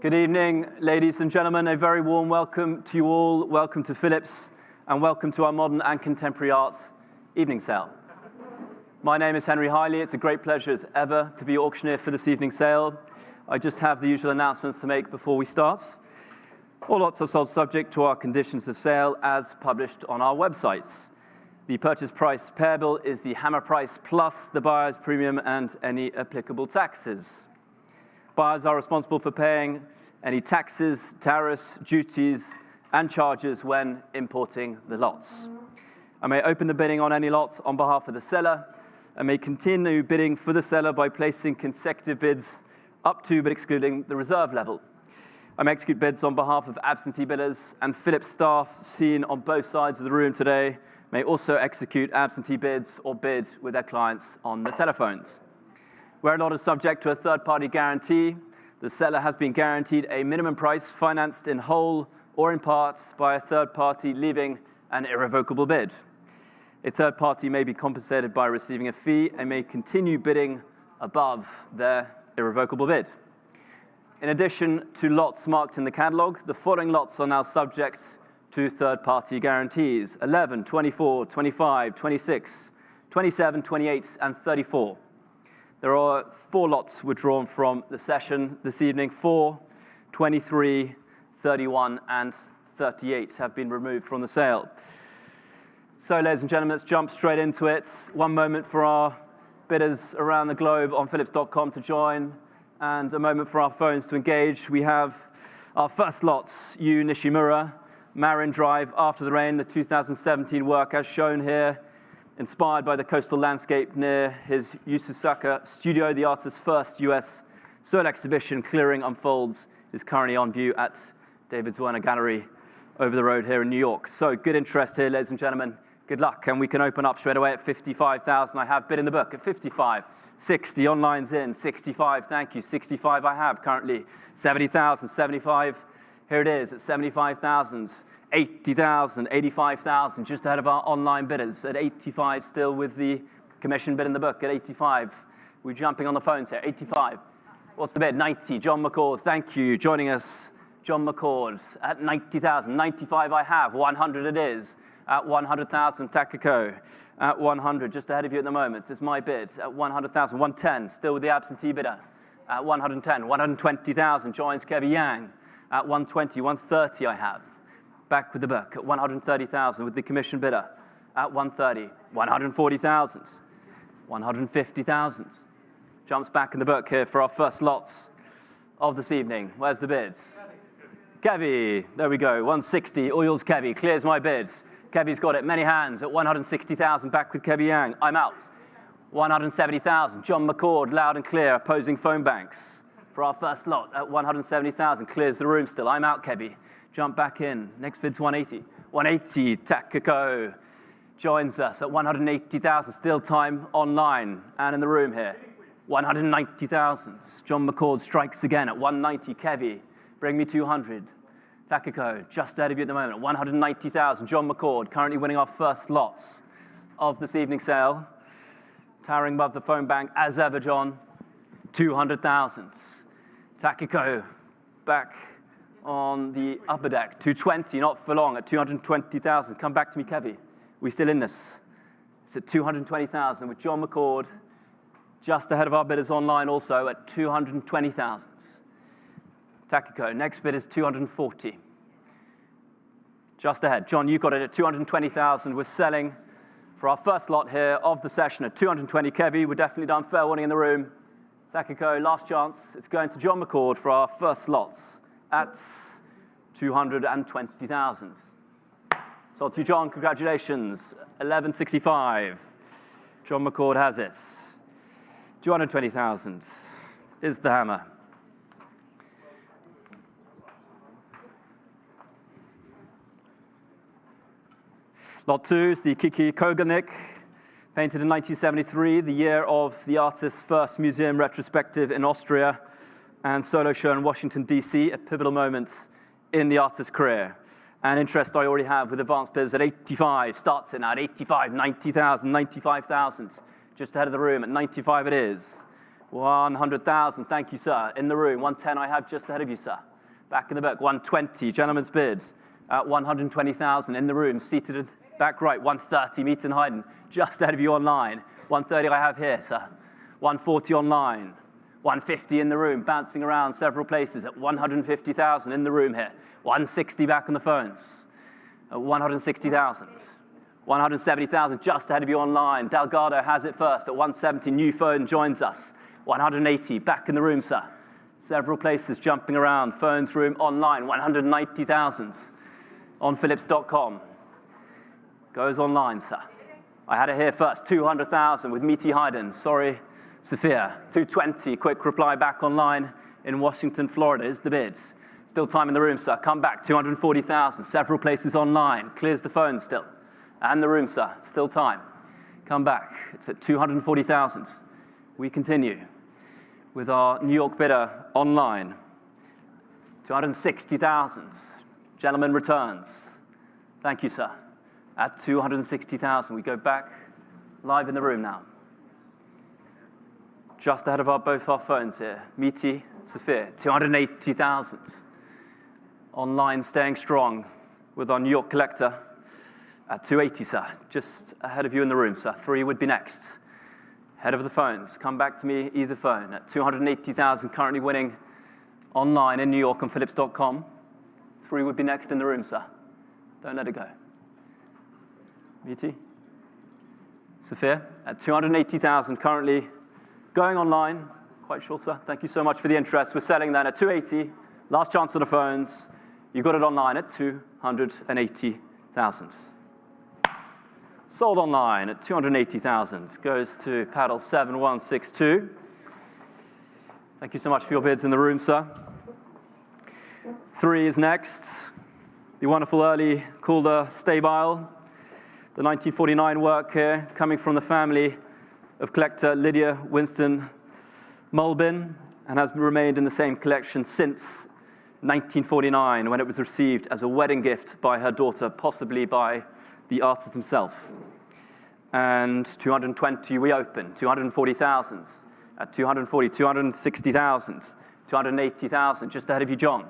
Good evening, ladies and gentlemen. A very warm welcome to you all. Welcome to Phillips, and welcome to our Modern and Contemporary Arts evening sale. My name is Henry Hiley. It's a great pleasure as ever to be auctioneer for this evening sale. I just have the usual announcements to make before we start. All lots are sold subject to our conditions of sale as published on our website. The purchase price payable is the hammer price plus the buyer's premium and any applicable taxes. Buyers are responsible for paying any taxes, tariffs, duties, and charges when importing the lots. I may open the bidding on any lots on behalf of the seller and may continue bidding for the seller by placing consecutive bids up to but excluding the reserve level. I may execute bids on behalf of absentee bidders, and Phillips staff seen on both sides of the room today may also execute absentee bids or bid with their clients on the telephones. Where a lot is subject to a third-party guarantee, the seller has been guaranteed a minimum price financed in whole or in part by a third party leaving an irrevocable bid. A third party may be compensated by receiving a fee and may continue bidding above their irrevocable bid. In addition to lots marked in the catalogue, the following lots are now subject to third-party guarantees: 11, 24, 25, 26, 27, 28, and 34. There are 4 lots withdrawn from the session this evening. 4, 23, 31, and 38 have been removed from the sale. So, ladies and gentlemen, let's jump straight into it. One moment for our bidders around the globe on Phillips.com to join, and a moment for our phones to engage. We have our first lots, Nishimura, Marin Drive, After the Rain, the 2017 work as shown here, inspired by the coastal landscape near his Yokosuka studio. The artist's first US soil exhibition, Clearing Unfolds, is currently on view at David's Werner Gallery over the road here in New York. So good interest here, ladies and gentlemen. Good luck, and we can open up straight away at 55,000. I have bid in the book at 55. 60, online's in. 65, thank you. 65 I have currently. 70,000, 75, here it is at 75,000. 80,000, 85,000, just ahead of our online bidders at 85, still with the commission bid in the book at 85. We're jumping on the phones here, 85. What's the bid? 90, John McCord, thank you. Joining us, John McCord at 90,000. 95 I have, 100 it is. At 100,000, Takako. At 100, just ahead of you at the moment, is my bid at 100,000. 110, still with the absentee bidder. At 110, 120,000, joins Kevin Yang. At 120, 130 I have. Back with the book at 130,000 with the commission bidder at 130, 140,000, 150,000. Jumps back in the book here for our first lots of this evening. Where's the bids? Kevy, there we go, 160, all yours Kevy, clears my bid. Kevy's got it, many hands at 160,000, back with Kevy Yang. I'm out. 170,000, John McCord, loud and clear, opposing phone banks for our first lot at 170,000, clears the room still. I'm out, Kevy. Jump back in. Next bid's 180. 180, Takako joins us at 180,000. Still time online and in the room here. 190,000. John McCord strikes again at 190. Kevy, bring me 200. Takako, just ahead of you at the moment. 190,000. John McCord, currently winning our first lots of this evening sale. Towering above the phone bank as ever, John. 200,000. Takako, back on the upper deck, 220, not for long, at 220,000. Come back to me, Kevy. We still in this? It's at 220,000 with John McCord, just ahead of our bidders online also at 220,000. Takako, next bid is 240. Just ahead. John, you've got it at 220,000. We're selling for our first lot here of the session at 220. Kevy, we're definitely done. Fair warning in the room. Takako, last chance. It's going to John McCord for our first lots at 220,000. Sold to John, congratulations. 1165. John McCord has it. 220,000 is the hammer. Lot 2 is the Kiki Kogelnik, painted in 1973, the year of the artist's first museum retrospective in Austria and solo show in Washington, D.C., a pivotal moment in the artist's career. An interest I already have with advanced bids at 85, starts it now at 85, 90,000, 95,000, just ahead of the room, at 95 it is. 100,000, thank you, sir, in the room. 110 I have just ahead of you, sir. Back in the book, 120, gentleman's bid, at 120,000 in the room, seated back right, 130, Meeten Heiden, just ahead of you online. 130 I have here, sir. 140 online. 150 in the room, bouncing around several places at 150,000 in the room here. 160 back on the phones at 160,000. 170,000 just ahead of you online. Delgado has it first at 170. New phone joins us. 180 back in the room, sir. Several places jumping around. Phones room online. 190,000 on Phillips.com. Goes online, sir. I had it here first. 200,000 with Meaty Hayden. Sorry, Sophia. 220. Quick reply back online in Washington, Florida is the bid. Still time in the room, sir. Come back. 240,000. Several places online. Clears the phone still. And the room, sir. Still time. Come back. It's at 240,000. We continue with our New York bidder online. 260,000. Gentleman returns. Thank you, sir. At 260,000, we go back live in the room now. Just ahead of both our phones here. Meaty, Sophia, 280,000. Online staying strong with our New York collector at 280, sir. Just ahead of you in the room, sir. 3 would be next. Head of the phones. Come back to me, either phone. At 280,000, currently winning online in New York on Phillips.com. 3 would be next in the room, sir. Don't let it go. Meaty. Sophia, at 280,000, currently going online. Quite sure, sir. Thank you so much for the interest. We're selling that at 280. Last chance on the phones. You got it online at 280,000. Sold online at 280,000. Goes to paddle 7162. Thank you so much for your bids in the room, sir. 3 is next. The wonderful early Calder Stable. The 1949 work here, coming from the family of collector Lydia Winston Mulbin, and has remained in the same collection since 1949, when it was received as a wedding gift by her daughter, possibly by the artist himself. And 220 we open, 240,000. At 240, 260,000, 280,000, just ahead of you, John.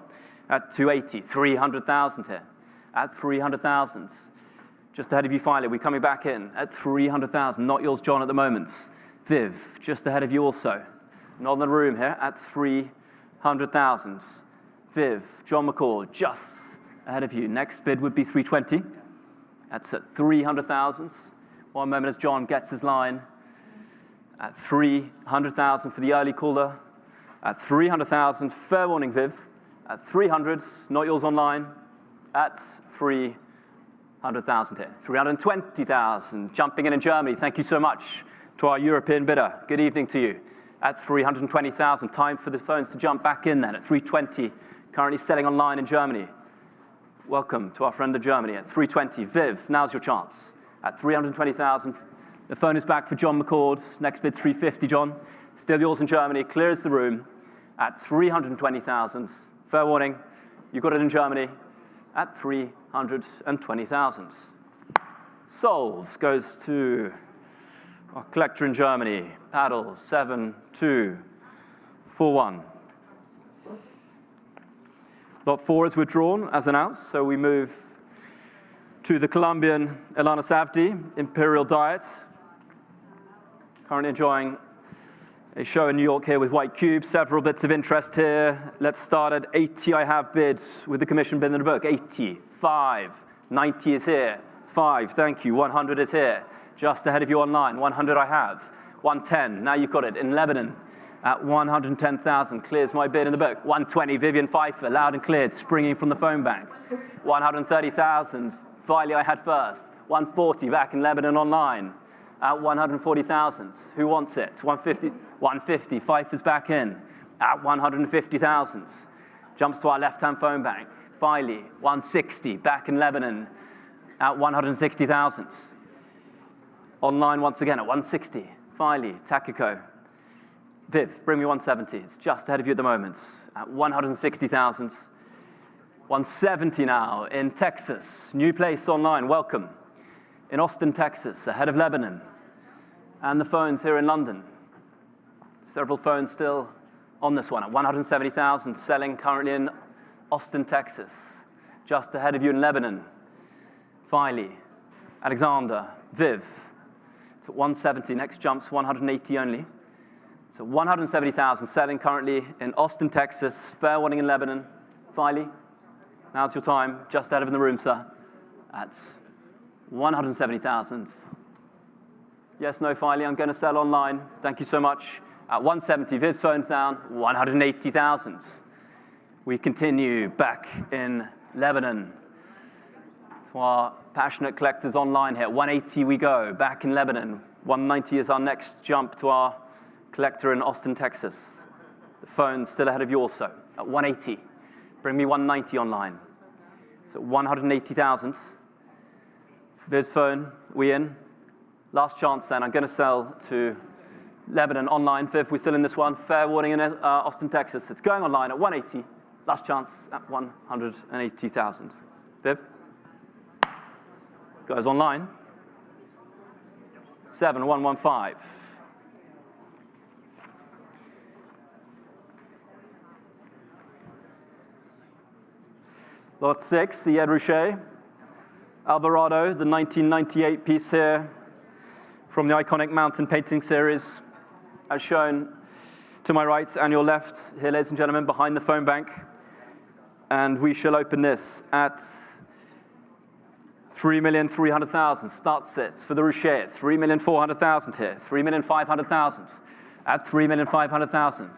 At 280, 300,000 here. At 300,000. Just ahead of you finally, we're coming back in at 300,000. Not yours, John, at the moment. Viv, just ahead of you also. Not in the room here at 300,000. Viv, John McCall, just ahead of you. Next bid would be 320. That's at 300,000. One moment as John gets his line. At 300,000 for the early caller. At 300,000, fair warning, Viv. At 300, not yours online. At 300,000 here. 320,000, jumping in Germany. Thank you so much to our European bidder. Good evening to you. At 320,000, time for the phones to jump back in then. At 320, currently selling online in Germany. Welcome to our friend of Germany at 320. Viv, now's your chance. At 320,000, the phone is back for John McCord. Next bid's 350, John. Still yours in Germany, clears the room. At 320,000, fair warning, you got it in Germany. At 320,000. Souls goes to our collector in Germany, paddle 7241. Lot 4 is withdrawn, as announced, so we move to the Colombian Ilana Savdie, Imperial Diet. Currently enjoying a show in New York here with White Cube. Several bits of interest here. Let's start at 80. I have bid with the commission bid in the book. 80, 5, 90 is here. 5, thank you. 100 is here. Just ahead of you online. 100 I have. 110, now you've got it in Lebanon. at 110,000. Clears my bid in the book. 120, Vivian Pfeiffer, loud and cleared, springing from the phone bank. 130,000, finally I had first. 140, back in Lebanon online. At 140,000. Who wants it? 150, Pfeiffer's back in. At 150,000. Jumps to our left-hand phone bank. Filey, 160, back in Lebanon. At 160,000. Online once again at 160. Filey, Takiko. Viv, bring me 170. It's just ahead of you at the moment. At 160,000. 170 now in Texas. New place online, welcome. In Austin, Texas, ahead of Lebanon. And the phones here in London. Several phones still on this one at 170,000, selling currently in Austin, Texas. Just ahead of you in Lebanon. Filey, Alexander, Viv. It's at 170, next jump's 180 only. So 170,000, selling currently in Austin, Texas. Fair warning in Lebanon. Filey, now's your time, just ahead of in the room, sir. At 170,000. Yes, no, Filey, I'm going to sell online. Thank you so much. At 170, Viv's phone's down, 180,000. We continue back in Lebanon. To our passionate collectors online here. 180 we go, back in Lebanon. 190 is our next jump to our collector in Austin, Texas. The phone's still ahead of you also. At 180, bring me 190 online. So 180,000. Viv's phone, we in. Last chance then, I'm going to sell to Lebanon online. Viv, we're still in this one. Fair warning in Austin, Texas. It's going online at 180. Last chance at 180,000. Viv? Goes online. 7115. Lot 6, the Ed Ruscha. Alvarado, the 1998 piece here from the iconic mountain painting series, as shown to my right and your left here, ladies and gentlemen, behind the phone bank. And we shall open this at 3,300,000. Starts it for the Ruscha. 3,400,000 here. 3,500,000 at 3,500,000.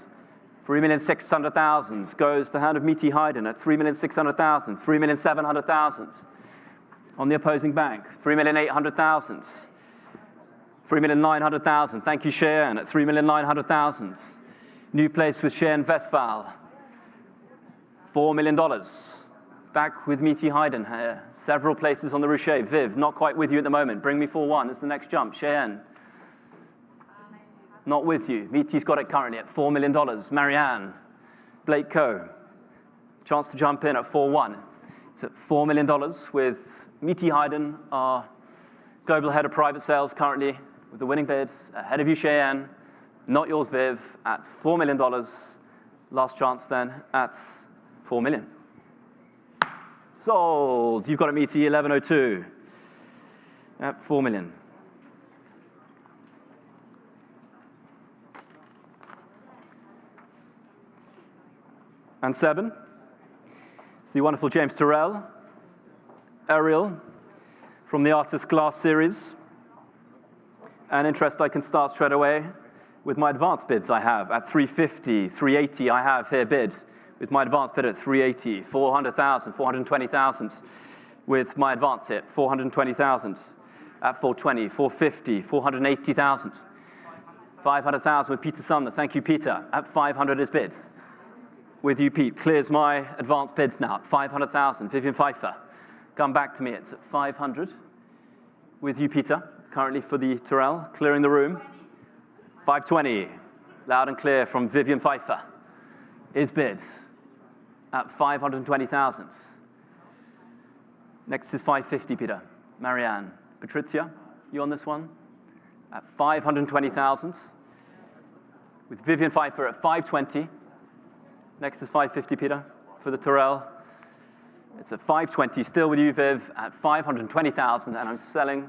3,600,000 goes the hand of Meaty Hayden at 3,600,000. 3,700,000 on the opposing bank. 3,800,000. 3,900,000. Thank you, Cheyenne, at 3,900,000. New place with Cheyenne Westphal. $4 million. Back with Meaty Hayden here. Several places on the Ruscha. Viv, not quite with you at the moment. Bring me 4-1 as the next jump. Cheyenne. Not with you. Meaty's got it currently at $4 million. Marianne. Blake Coe. Chance to jump in at 4-1. It's at $4 million with Meaty Hayden, our global head of private sales currently with the winning bid. Ahead of you, Cheyenne. Not yours, Viv, at $4 million. Last chance then at $4 million. Sold. You've got a Meaty 1102 at $4 million. And 7, it's the wonderful James Turrell, Ariel, from the Artist Glass series. An interest I can start straight away with my advanced bids I have at 350, 380 I have here bid with my advanced bid at 380, 400,000, 420,000 with my advance hit, 420,000 at 420, 450, 480,000. 500,000 with Peter Sumner, thank you Peter, at 500 is bid. With you, Pete, clears my advanced bids now at 500,000. Vivian Pfeiffer, come back to me, it's at 500. With you, Peter, currently for the Turrell, clearing the room. 520, loud and clear from Vivian Pfeiffer, is bid at 520,000. Next is 550, Peter. Marianne. Patricia, you on this one? At 520,000. With Vivian Pfeiffer at 520. Next is 550, Peter, for the Turrell. It's at 520, still with you, Viv, at 520,000, and I'm selling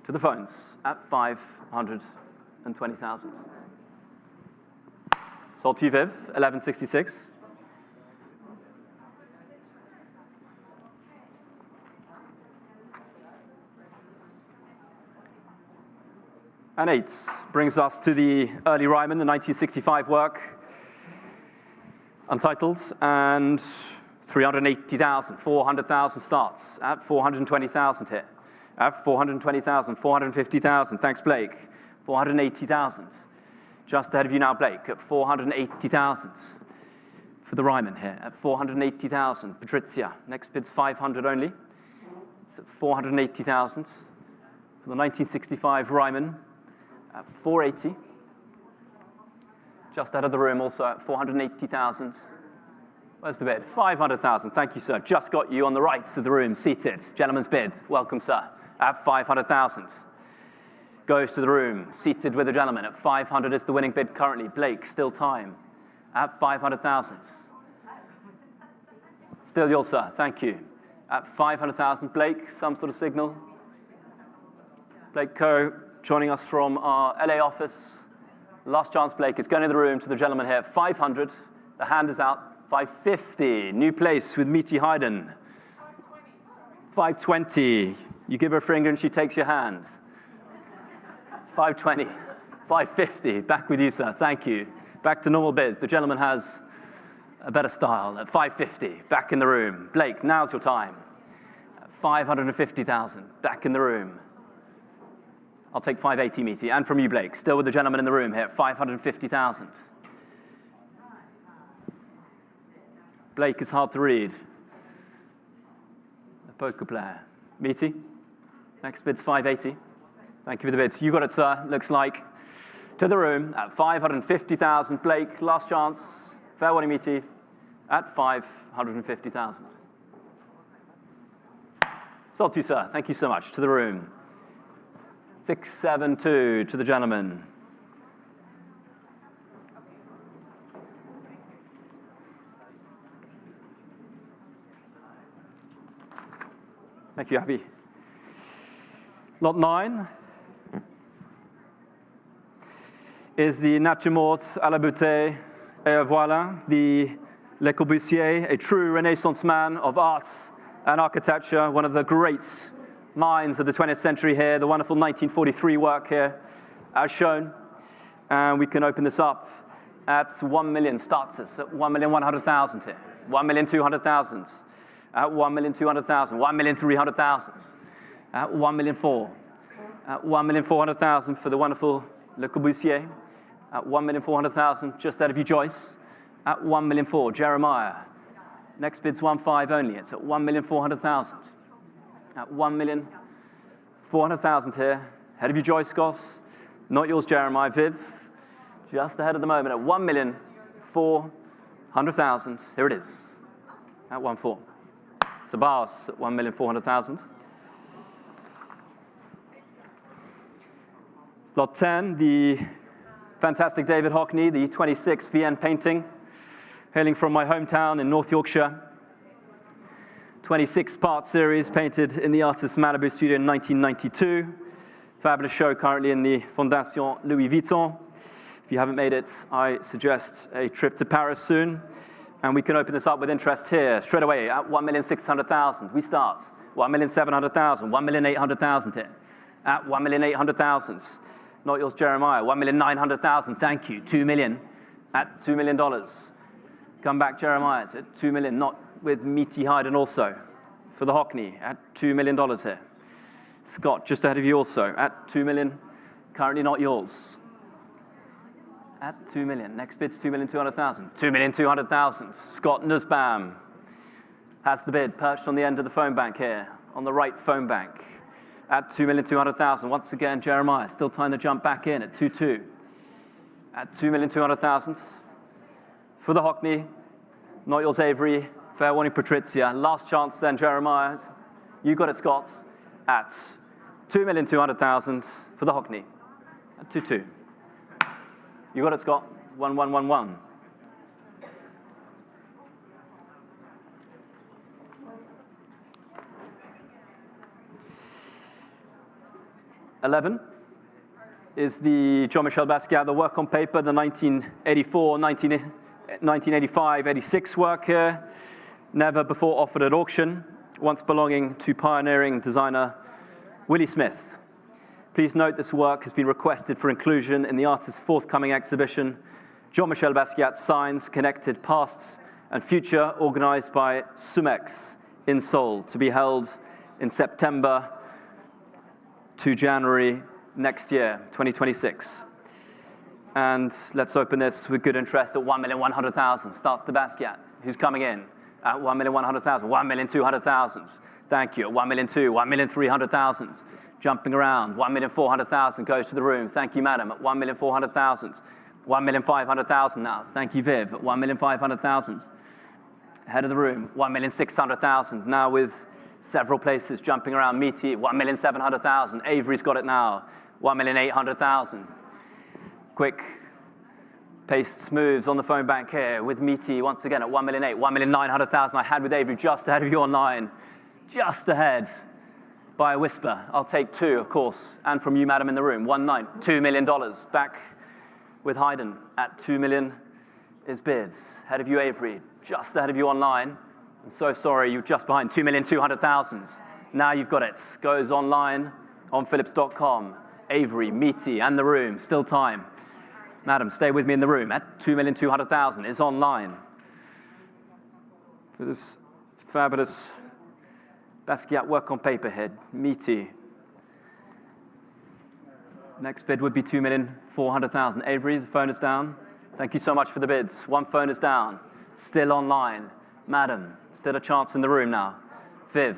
to the phones at 520,000. Sold to you, Viv, 1166. and 8 brings us to the early Ryman, the 1965 work, untitled, and 380,000, 400,000 starts at 420,000 here. At 420,000, 450,000, thanks Blake. 480,000. Just ahead of you now, Blake, at 480,000 for the Ryman here. At 480,000, Patrizia. Next bid's 500 only. It's at 480,000 for the 1965 Ryman at 480. Just out of the room also at 480,000. Where's the bid? 500,000. Thank you, sir. Just got you on the right of the room, seated. Gentleman's bid. Welcome, sir. At 500,000. Goes to the room, seated with a gentleman. At 500 is the winning bid currently. Blake, still time. At 500,000. Still yours, sir. Thank you. At 500,000, Blake, some sort of signal. Blake Coe, joining us from our LA office. Last chance, Blake, is going to the room to the gentleman here. 500. The hand is out. 550. New place with Meaty Hayden. 520. You give her a finger and she takes your hand. 520. 550. Back with you, sir. Thank you. Back to normal bids. The gentleman has a better style at 550. Back in the room. Blake, now's your time. 550,000. Back in the room. I'll take 580, Meaty. And from you, Blake. Still with the gentleman in the room here at 550,000. Blake is hard to read. A poker player. Meaty. Next bid's 580. Thank you for the bids. You got it, sir. Looks like. To the room at 550,000. Blake, last chance. Fair warning, Meaty. At 550,000. Sold to you, sir. Thank you so much. To the room. 672 to the gentleman. Thank you, Abby. Lot 9 is the Nature Morte à la beauté et voilà, the Le Corbusier, a true Renaissance man of art and architecture, one of the great minds of the 20th century here, the wonderful 1943 work here, as shown. And we can open this up at 1 million, starts us at 1,100,000 here, 1,200,000. At 1,200,000, 1,300,000, at 1,400,000, at 1,400,000 for the wonderful Le Corbusier, at 1,400,000, just out of you, Joyce, at 1,400,000, Jeremiah. Next bid's 1.5 only, it's at 1,400,000, at 1,400,000 here, ahead of you, Joyce, Goss, not yours, Jeremiah, Viv, just ahead of the moment, at 1,400,000, here it is, at 1.4. Sabas at 1,400,000. Lot 10, the fantastic David Hockney, the 26 VN painting, hailing from my hometown in North Yorkshire. 26-part series painted in the artist's Malibu studio in 1992. Fabulous show currently in the Fondation Louis Vuitton. If you haven't made it, I suggest a trip to Paris soon. And we can open this up with interest here, straight away, at 1,600,000. We start. 1,700,000, 1,800,000 here. At 1,800,000. Not yours, Jeremiah. 1,900,000, thank you. 2 million. At $2 million. Come back, Jeremiah. It's at 2 million, not with Meaty Hayden also. For the Hockney, at $2 million here. Scott, just ahead of you also. At 2 million, currently not yours. At 2 million. Next bid's 2,200,000. 2,200,000. Scott Nussbaum has the bid perched on the end of the phone bank here, on the right phone bank. At 2,200,000. Once again, Jeremiah still tying the jump back in at 2.2. At 2,200,000. For the Hockney, not yours, Avery. Fair warning, Patrizia. Last chance then, Jeremiah. You got it, Scott. At 2,200,000 for the Hockney. At 2.2. You got it, Scott. 1,111. $11 is the Jean-Michel Basquiat, the work on paper, the 1984, 1985, 86 work here, never before offered at auction, once belonging to pioneering designer Willie Smith. Please note this work has been requested for inclusion in the artist's forthcoming exhibition, Jean-Michel Basquiat Signs Connected Past and Future, organized by Sumex in Seoul, to be held in September to January next year, 2026. And let's open this with good interest at 1,100,000. Starts the Basquiat, who's coming in at 1,100,000, 1,200,000. Thank you. At 1,200,000, 1,300,000. Jumping around. 1,400,000 goes to the room. Thank you, madam. At 1,400,000. 1,500,000 now. Thank you, Viv. At 1,500,000. Head of the room. 1,600,000. Now with several places jumping around. Meaty. 1,700,000. Avery's got it now. 1,800,000. Quick pace moves on the phone bank here with Meaty once again at 1,800,000, 1,900,000. I had with Avery just ahead of you online. Just ahead by a whisper. I'll take 2, of course, and from you, madam, in the room. $2 million. Back with Hayden at 2 million is bids. Ahead of you, Avery. Just ahead of you online. I'm so sorry, you're just behind. 2,200,000. Now you've got it. Goes online on Phillips.com. Avery, Meaty, and the room. Still time. Madam, stay with me in the room. At 2,200,000 is online. For this fabulous Basquiat work on paper head, Meaty. Next bid would be 2,400,000. Avery, the phone is down. Thank you so much for the bids. One phone is down. Still online. Madam, still a chance in the room now. Viv.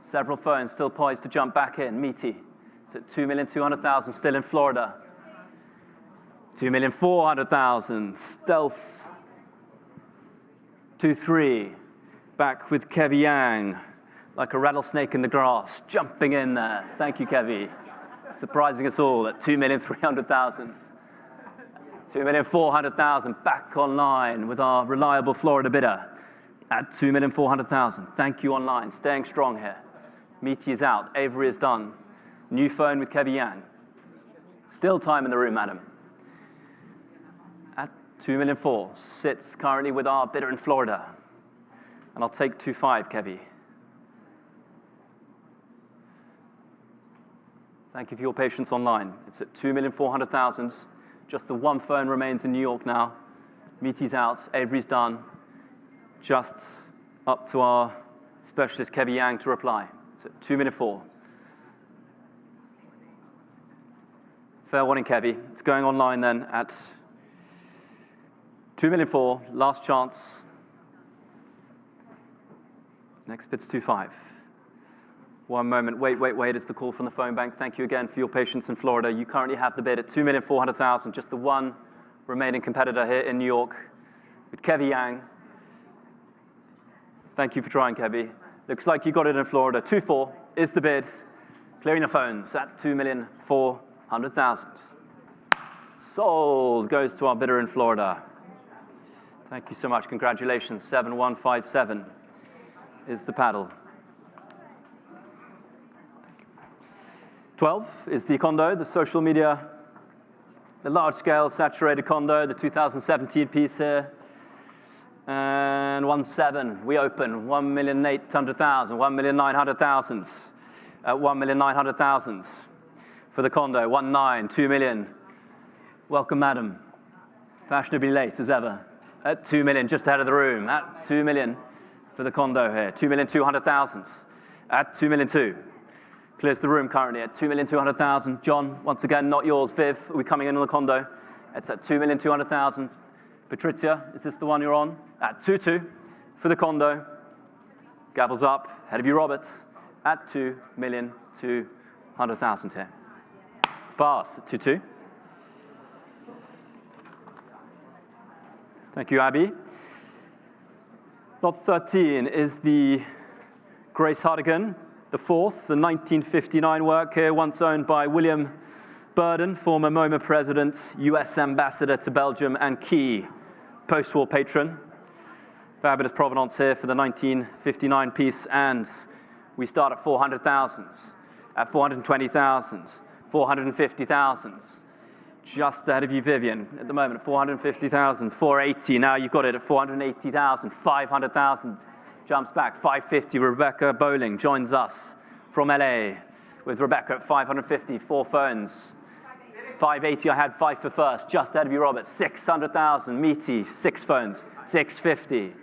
Several phones still poised to jump back in. Meaty. It's at 2,200,000, still in Florida. 2,400,000. Stealth. 2-3. Back with Kevy Yang, like a rattlesnake in the grass, jumping in there. Thank you, Kevy. Surprising us all at 2,300,000. 2,400,000 back online with our reliable Florida bidder at 2,400,000. Thank you online, staying strong here. Meaty is out, Avery is done. New phone with Kevy Yang. Still time in the room, madam. At 2,400,000, sits currently with our bidder in Florida. And I'll take 2.5, Kevy. Thank you for your patience online. It's at 2,400,000. Just the one phone remains in New York now. Meaty's out, Avery's done. Just up to our specialist, Kevy Yang, to reply. It's at 2,400,000. Fair warning, Kevy. It's going online then at 2,400,000. Last chance. Next bid's 2.5. One moment, wait, it's the call from the phone bank. Thank you again for your patience in Florida. You currently have the bid at 2,400,000, just the one remaining competitor here in New York with Kevy Yang. Thank you for trying, Kevy. Looks like you got it in Florida. 2.4 is the bid. Clearing the phones at 2,400,000. Sold goes to our bidder in Florida. Thank you so much, congratulations. 7157. Is the paddle. 12 is the Condo, the social media, the large-scale saturated Condo, the 2017 piece here. And 1.7, we open 1,800,000, 1,900,000 at 1,900,000 for the Condo. 1.9, 2 million. Welcome, madam. Fashionably late as ever. At 2 million, just ahead of the room. At 2 million. For the Condo here, 2,200,000 at 2,200,000. Clears the room currently at 2,200,000. John, once again, not yours. Viv, are we coming in on the Condo? It's at 2,200,000. Patrizia, is this the one you're on? At 2.2 for the Condo. Gavels up, ahead of you, Robert, at 2,200,000 here. It's passed at 2.2. Thank you, Abby. Lot 13 is the Grace Hartigan, the fourth, the 1959 work here, once owned by William Burden, former MoMA president, US ambassador to Belgium, and key post-war patron. Fabulous provenance here for the 1959 piece, and we start at 400,000, at 420,000, 450,000. Just ahead of you, Vivian, at the moment, 450,000, 480. Now you've got it at 480,000, 500,000. Jumps back, 550. Rebecca Bowling joins us from LA with Rebecca at 550, 4 phones. 580, I had 5 for first, just ahead of you, Robert. 600,000, meaty, 6 phones. 650,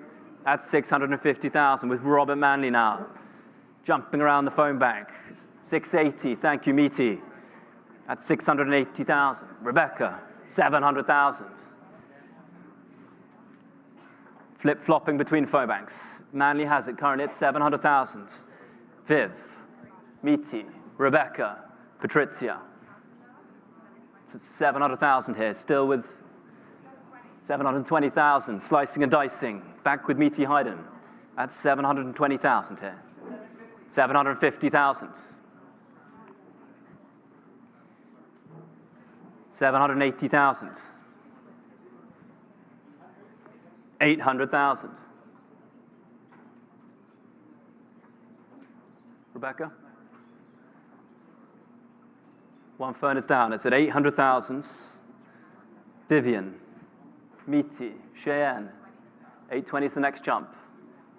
that's 650,000 with Robert Manley now. Jumping around the phone bank. 680, thank you, meaty. That's 680,000. Rebecca, 700,000. Flip-flopping between phone banks. Manley has it currently at 700,000. Viv, meaty, Rebecca, Patrizia. It's 700,000 here, still with 720,000, slicing and dicing. Back with meaty Hayden. That's 720,000 here. 750,000. 780,000. 800,000. Rebecca? One phone is down. It's at 800,000. Vivian, meaty, Cheyenne. 820 is the next jump.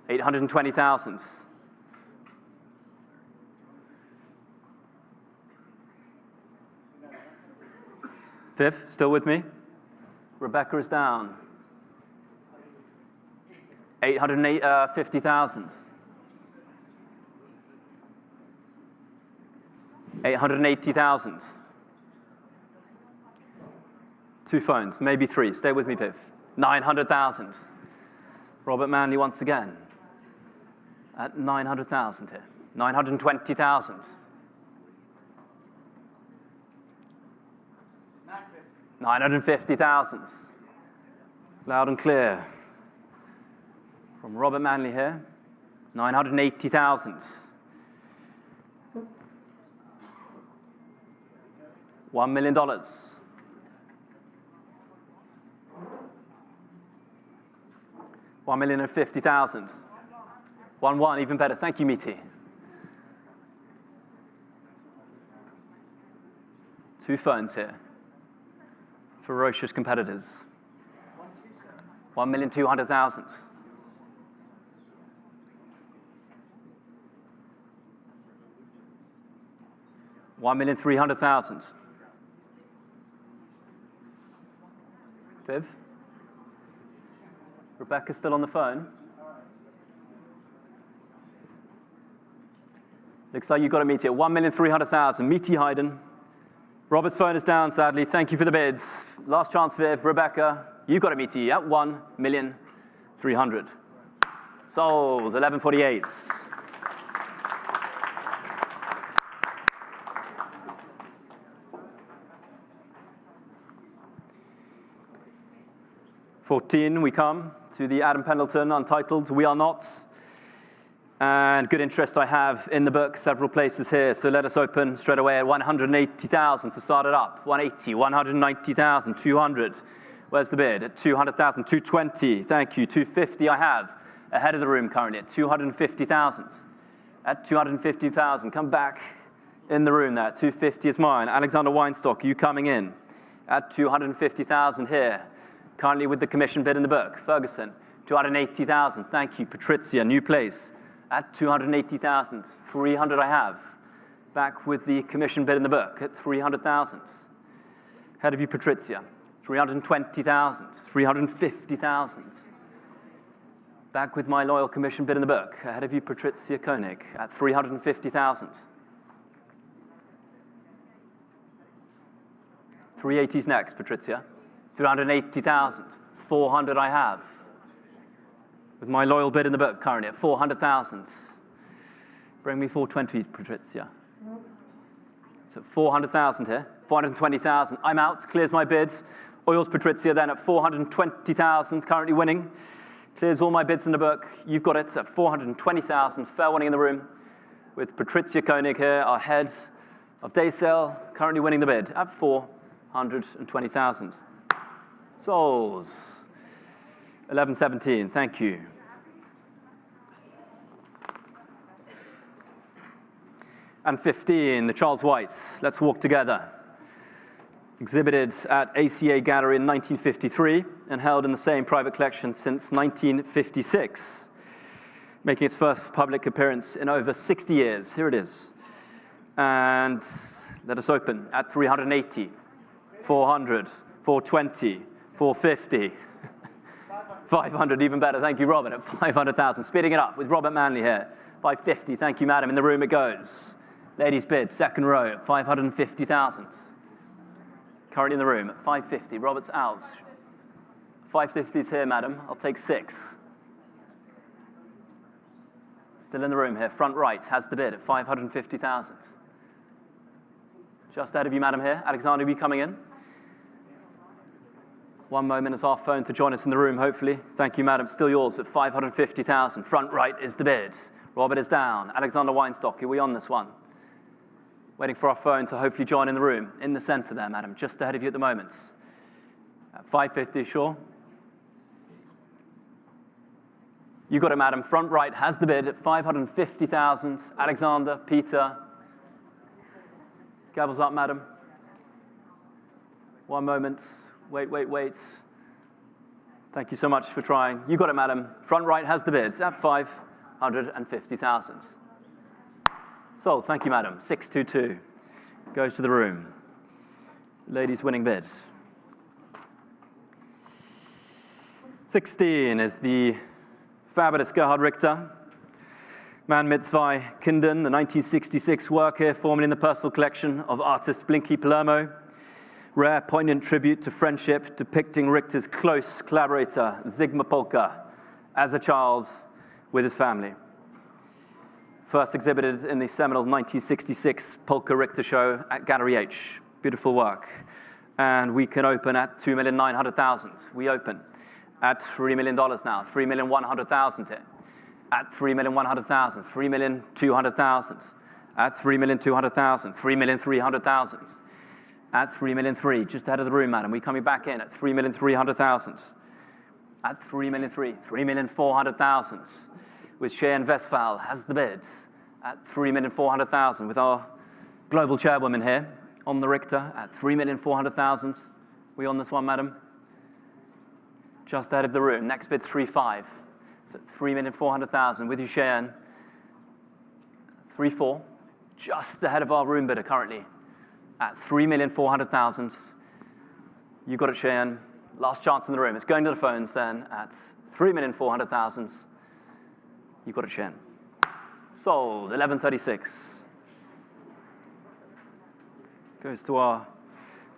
820,000. Viv, still with me? Rebecca is down. 850,000. 880,000. 2 phones, maybe 3. Stay with me, Viv. 900,000. Robert Manley once again at 900,000 here. 920,000. 950,000. Loud and clear. From Robert Manley here. 980,000. $1 million. 1,050,000. 1, even better. Thank you, meaty. 2 phones here. Ferocious competitors. 1,200,000. 1,300,000. Viv? Rebecca's still on the phone. Looks like you got a meaty at 1,300,000. Meaty Hayden. Robert's phone is down, sadly. Thank you for the bids. Last chance, Viv. Rebecca, you got a meaty at 1,300,000. Souls, 1148. We come to the Adam Pendleton Untitled We Are Not. And good interest I have in the book, several places here. So let us open straight away at 180,000 to start it up. 180, 190,000, 200. Where's the bid? At 200,000, 220. Thank you. 250 I have ahead of the room currently at 250,000. At 250,000, come back in the room there. 250 is mine. Alexander Weinstock, you coming in at 250,000 here. Currently with the commission bid in the book. Ferguson, 280,000. Thank you. Patrizia, new place at 280,000. 300 I have. Back with the commission bid in the book at 300,000. Ahead of you, Patrizia. 320,000. 350,000. Back with my loyal commission bid in the book. Ahead of you, Patrizia Kogelnik at 350,000. 380's next, Patrizia. 380,000. 400 I have. With my loyal bid in the book currently at 400,000. Bring me 420, Patrizia. So 400,000 here. 420,000. I'm out. Clears my bid. Oils Patrizia then at 420,000. Currently winning. Clears all my bids in the book. You've got it at 420,000. Fair winning in the room. With Patrizia Kogelnik here, our head of day sale, currently winning the bid at 420,000. Souls. 1117, thank you. And 15, the Charles Whites, Let's Walk Together. Exhibited at ACA Gallery in 1953 and held in the same private collection since 1956, making its first public appearance in over 60 years. Here it is. And let us open at 380, 400, 420, 450, 500, even better. Thank you, Robert, at 500,000. Speeding it up with Robert Manley here. 550, thank you, madam. In the room it goes. Ladies bid, second row at 550,000. Currently in the room at 550. Robert's out. 550 is here, madam. I'll take 6. Still in the room here. Front right has the bid at 550,000. Just ahead of you, madam, here. Alexander, will you coming in? One moment as our phone to join us in the room, hopefully. Thank you, madam. Still yours at 550,000. Front right is the bid. Robert is down. Alexander Weinstock, are we on this one? Waiting for our phone to hopefully join in the room. In the center there, madam. Just ahead of you at the moment. At 550, sure? You got it, madam. Front right has the bid at 550,000. Alexander, Peter. Gavels up, madam. One moment. Wait. Thank you so much for trying. You got it, madam. Front right has the bid at 550,000. Sold. Thank you, madam. 622 goes to the room. Ladies winning bid. 16 is the fabulous Gerhard Richter. Man mit zwei Kindern, the 1966 work here, formerly in the personal collection of artist Blinky Palermo. Rare, poignant tribute to friendship, depicting Richter's close collaborator, Zygmunt Polka, as a child with his family. First exhibited in the seminal 1966 Polka Richter show at Gallery H. Beautiful work. And we can open at 2,900,000. We open at $3 million now, 3,100,000 here. At 3,100,000, 3,200,000. At 3,200,000, 3,300,000. At 3,000,003, just ahead of the room, madam. We coming back in at 3,300,000. At 3,000,003, 3,400,000. With Cheyenne Westphal has the bid at 3,400,000 with our global chairwoman here on the Richter at 3,400,000. We on this one, madam? Just ahead of the room. Next bid's 3.5. It's at 3,400,000 with you, Cheyenne. 3.4. Just ahead of our room bidder currently at 3,400,000. You got it, Cheyenne. Last chance in the room. It's going to the phones then at 3,400,000. You got it, Cheyenne. Sold. 1136. Goes to our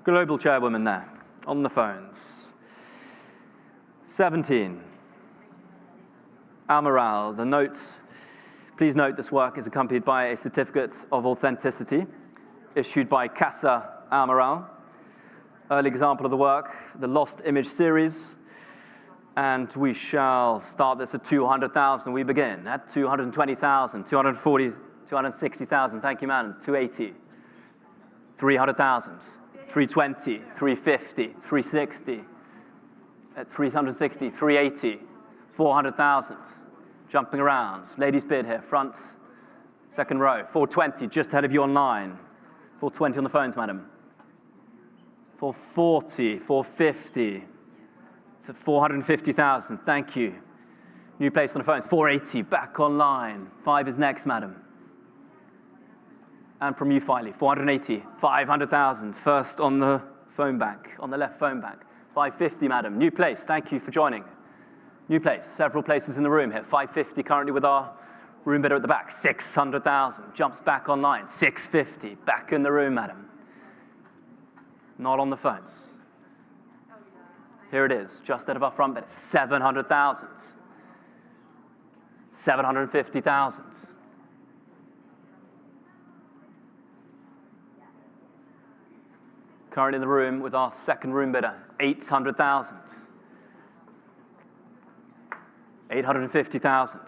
global chairwoman there on the phones. 17. Amaral. The note. Please note this work is accompanied by a certificate of authenticity issued by Casa Amaral. Early example of the work, the Lost Image series. And we shall start this at 200,000. We begin at 220,000, 240, 260,000. Thank you, madam. 280, 300,000, 320, 350, 360, at 360, 380, 400,000. Jumping around. Ladies bid here, front, second row. 420, just ahead of you online. 420 on the phones, madam. 440, 450. It's at 450,000. Thank you. New place on the phones. 480, back online. 5 is next, madam. And from you finally, 480, 500,000. First on the phone bank, on the left phone bank. 550, madam. New place. Thank you for joining. New place. Several places in the room here. 550 currently with our room bidder at the back. 600,000. Jumps back online. 650. Back in the room, madam. Not on the phones. Here it is, just out of our front bid. 700,000. 750,000. Currently in the room with our second room bidder, 800,000. 850,000.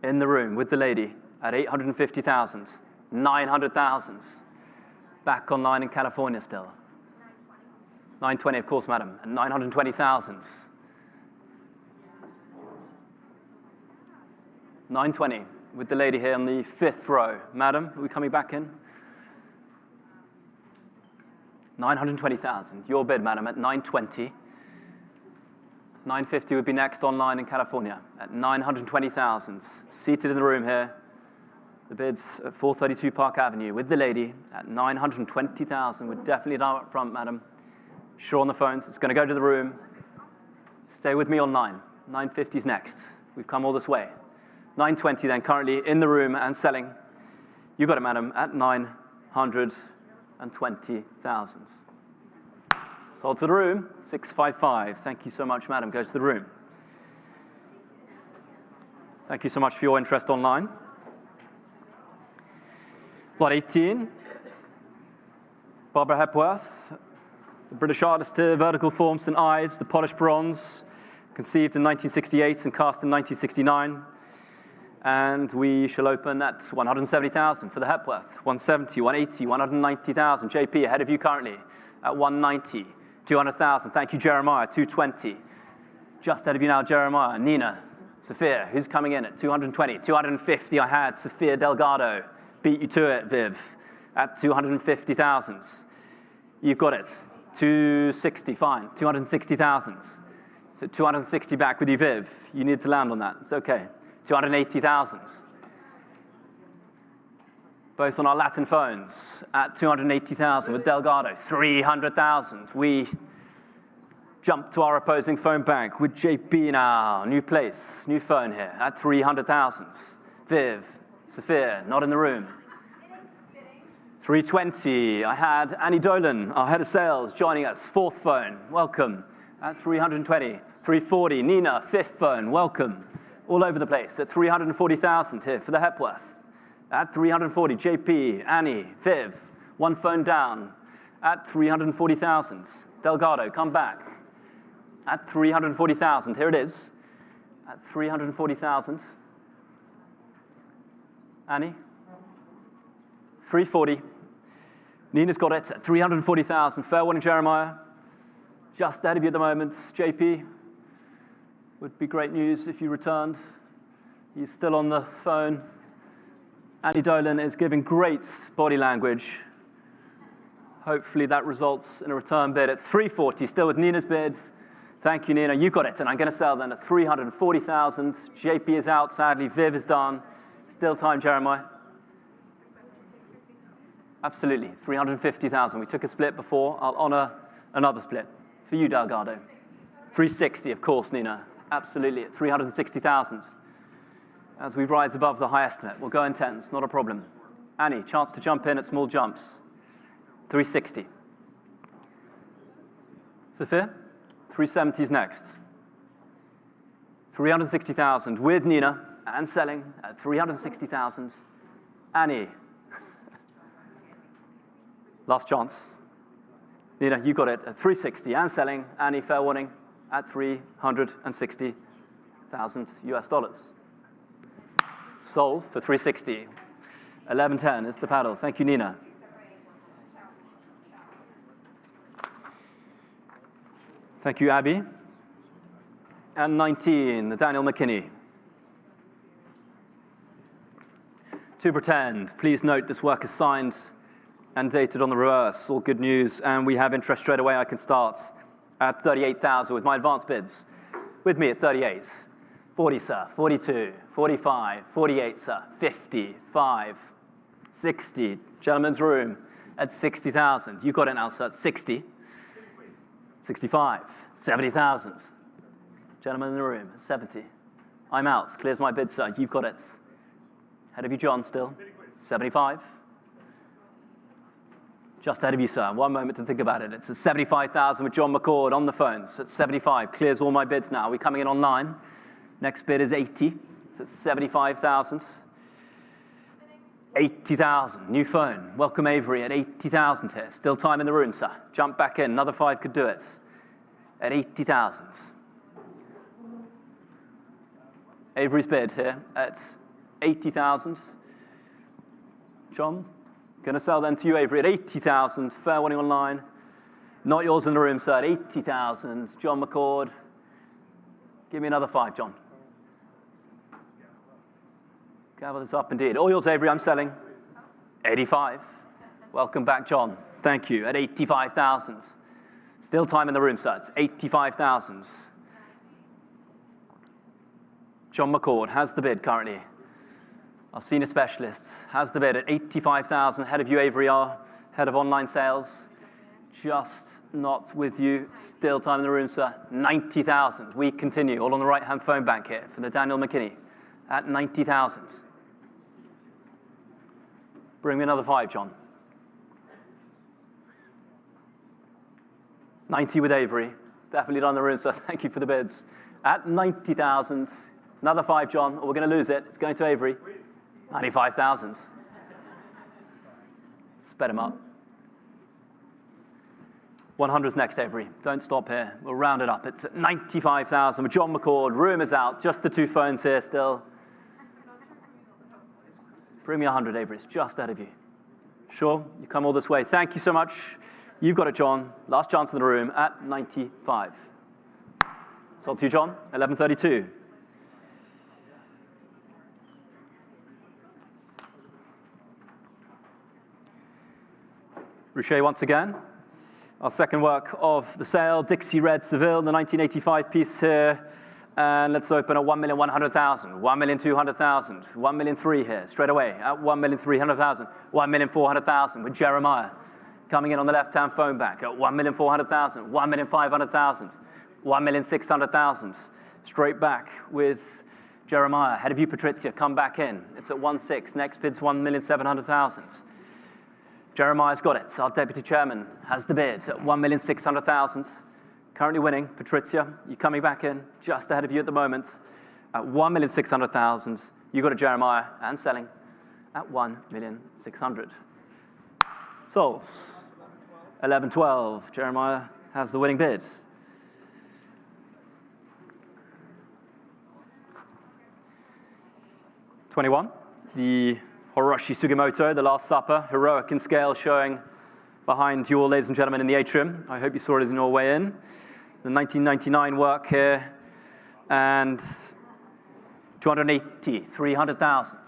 In the room with the lady at 850,000. 900,000. Back online in California still. 920, of course, madam. And 920,000. 920 with the lady here on the 5th row. Madam, are we coming back in? 920,000. Your bid, madam, at 920. 950 would be next online in California at 920,000. Seated in the room here, the bids at 432 Park Avenue with the lady at 920,000. We're definitely down up front, madam. Sure on the phones. It's going to go to the room. Stay with me online. 950 is next. We've come all this way. 920 then, currently in the room and selling. You got it, madam, at 920,000. Sold to the room, 655. Thank you so much, madam. Goes to the room. Thank you so much for your interest online. Lot 18. Barbara Hepworth, the British artist to vertical form St. Ives, the polished bronze, conceived in 1968 and cast in 1969. And we shall open at 170,000 for the Hepworth. 170, 180, 190,000. JP ahead of you currently at 190. 200,000. Thank you, Jeremiah. 220. Just ahead of you now, Jeremiah. Nina. Sophia, who's coming in at 220. 250, I had Sophia Delgado. Beat you to it, Viv, at 250,000. You've got it. 260, fine. 260,000. So 260 back with you, Viv. You need to land on that. It's okay. 280,000. Both on our Latin phones at 280,000 with Delgado. 300,000. We jump to our opposing phone bank with JP now. New place, new phone here at 300,000. Viv, Sophia, not in the room. 320. I had Annie Dolan, our head of sales, joining us. Fourth phone, welcome. At 320. 340. Nina, fifth phone, welcome. All over the place at 340,000 here for the Hepworth. At 340, JP, Annie, Viv, one phone down at 340,000. Delgado, come back. At 340,000, here it is. At 340,000. Annie, 340. Nina's got it at 340,000. Fair warning, Jeremiah. Just ahead of you at the moment. JP, would be great news if you returned. He's still on the phone. Annie Dolan is giving great body language. Hopefully that results in a return bid at 340, still with Nina's bid. Thank you, Nina. You got it, and I'm going to sell then at 340,000. JP is out, sadly. Viv is done. Still time, Jeremiah. Absolutely, 350,000. We took a split before. I'll honor another split for you, Delgado. 360, of course, Nina. Absolutely, at 360,000. As we rise above the high estimate, we'll go in tens, not a problem. Annie, chance to jump in at small jumps. 360. Sophia, 370 is next. 360,000 with Nina and selling at 360,000. Annie. Last chance. Nina, you got it at 360 and selling. Annie, fair warning, at 360,000 US dollars. Sold for 360. 1110 is the paddle. Thank you, Nina. Thank you, Abby. And 19, the Danielle McKinney. To pretend, please note this work is signed and dated on the reverse. All good news, and we have interest straight away. I can start at 38,000 with my advance bids. With me at 38. 40, sir. 42. 45. 48, sir. 55. 60. Gentleman's room at 60,000. You got it now, sir. At 60. 65. 70,000. Gentleman in the room at 70. I'm out. Clears my bid, sir. You've got it. Ahead of you, John, still. 75. Just ahead of you, sir. One moment to think about it. It's at 75,000 with John McCord on the phones. At 75. Clears all my bids now. We're coming in on 9. Next bid is 80. It's at 75,000. 80,000. New phone. Welcome, Avery, at 80,000 here. Still time in the room, sir. Jump back in. Another 5 could do it. At 80,000. Avery's bid here at 80,000. John, going to sell then to you, Avery, at 80,000. Fair warning online. Not yours in the room, sir. At 80,000. John McCord. Give me another 5, John. Gavel this up indeed. All yours, Avery. I'm selling. 85. Welcome back, John. Thank you. At 85,000. Still time in the room, sir. It's 85,000. John McCord has the bid currently. Our senior specialist has the bid at 85,000. Ahead of you, Avery R, head of online sales. Just not with you. Still time in the room, sir. 90,000. We continue. All on the right-hand phone bank here for the Danielle McKinney at 90,000. Bring me another 5, John. 90 with Avery. Definitely done in the room, sir. Thank you for the bids. At 90,000. Another 5, John, or we're going to lose it. It's going to Avery. 95,000. Sped him up. 100's next, Avery. Don't stop here. We'll round it up. It's at 95,000 with John McCord. Room is out. Just the 2 phones here still. Bring me 100, Avery. It's just ahead of you. Sure? You come all this way. Thank you so much. You've got it, John. Last chance in the room at 95. Sold to you, John. 11:32. Ruscha once again. Our second work of the sale, Dixie Red Seville, the 1985 piece here. And let's open at 1,100,000, 1,200,000, 1,003,000 here, straight away at 1,300,000, 1,400,000 with Jeremiah. Coming in on the left-hand phone back at 1,400,000, 1,500,000, 1,600,000. Straight back with Jeremiah. Ahead of you, Patrizia, come back in. It's at 1.6. Next bid's 1,700,000. Jeremiah's got it. Our deputy chairman has the bid at 1,600,000. Currently winning. Patrizia, you coming back in. Just ahead of you at the moment at 1,600,000. You got it, Jeremiah, and selling at 1,600,000. Sold. 11:12. Jeremiah has the winning bid. $21. The Hiroshi Sugimoto, The Last Supper, heroic in scale, showing behind you all, ladies and gentlemen, in the atrium. I hope you saw it as in your way in. The 1999 work here, and 280, 300,000,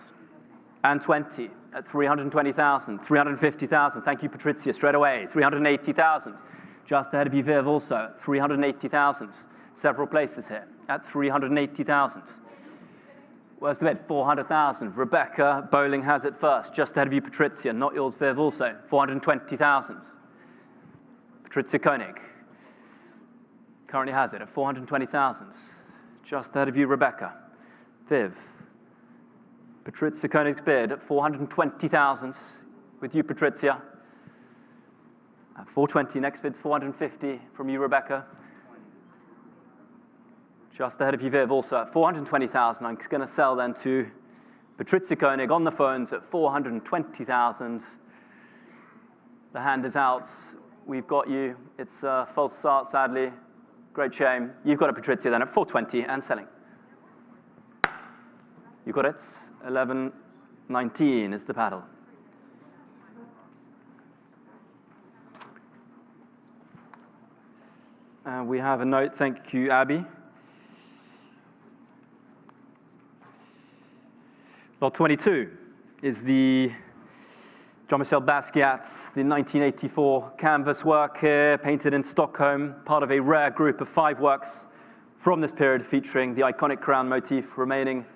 and 20 at 320,000, 350,000. Thank you, Patrizia, straight away. 380,000. Just ahead of you, Viv, also 380,000. Several places here at 380,000. Where's the bid? 400,000. Rebecca Bowling has it first. Just ahead of you, Patrizia. Not yours, Viv, also. 420,000. Patrizia Koenig currently has it at 420,000. Just ahead of you, Rebecca. Viv. Patrizia Koenig's bid at 420,000 with you, Patrizia. At 420, next bid's 450 from you, Rebecca. Just ahead of you, Viv, also at 420,000. I'm going to sell then to Patrizia Koenig on the phones at 420,000. The hand is out. We've got you. It's a false start, sadly. Great shame. You've got it, Patrizia, then at 420 and selling. You got it. 11:19 is the paddle. We have a note. Thank you, Abby. Lot 22 is the Jean-Michel Basquiat, the 1984 canvas work here, painted in Stockholm, part of a rare group of 5 works from this period featuring the iconic crown motif remaining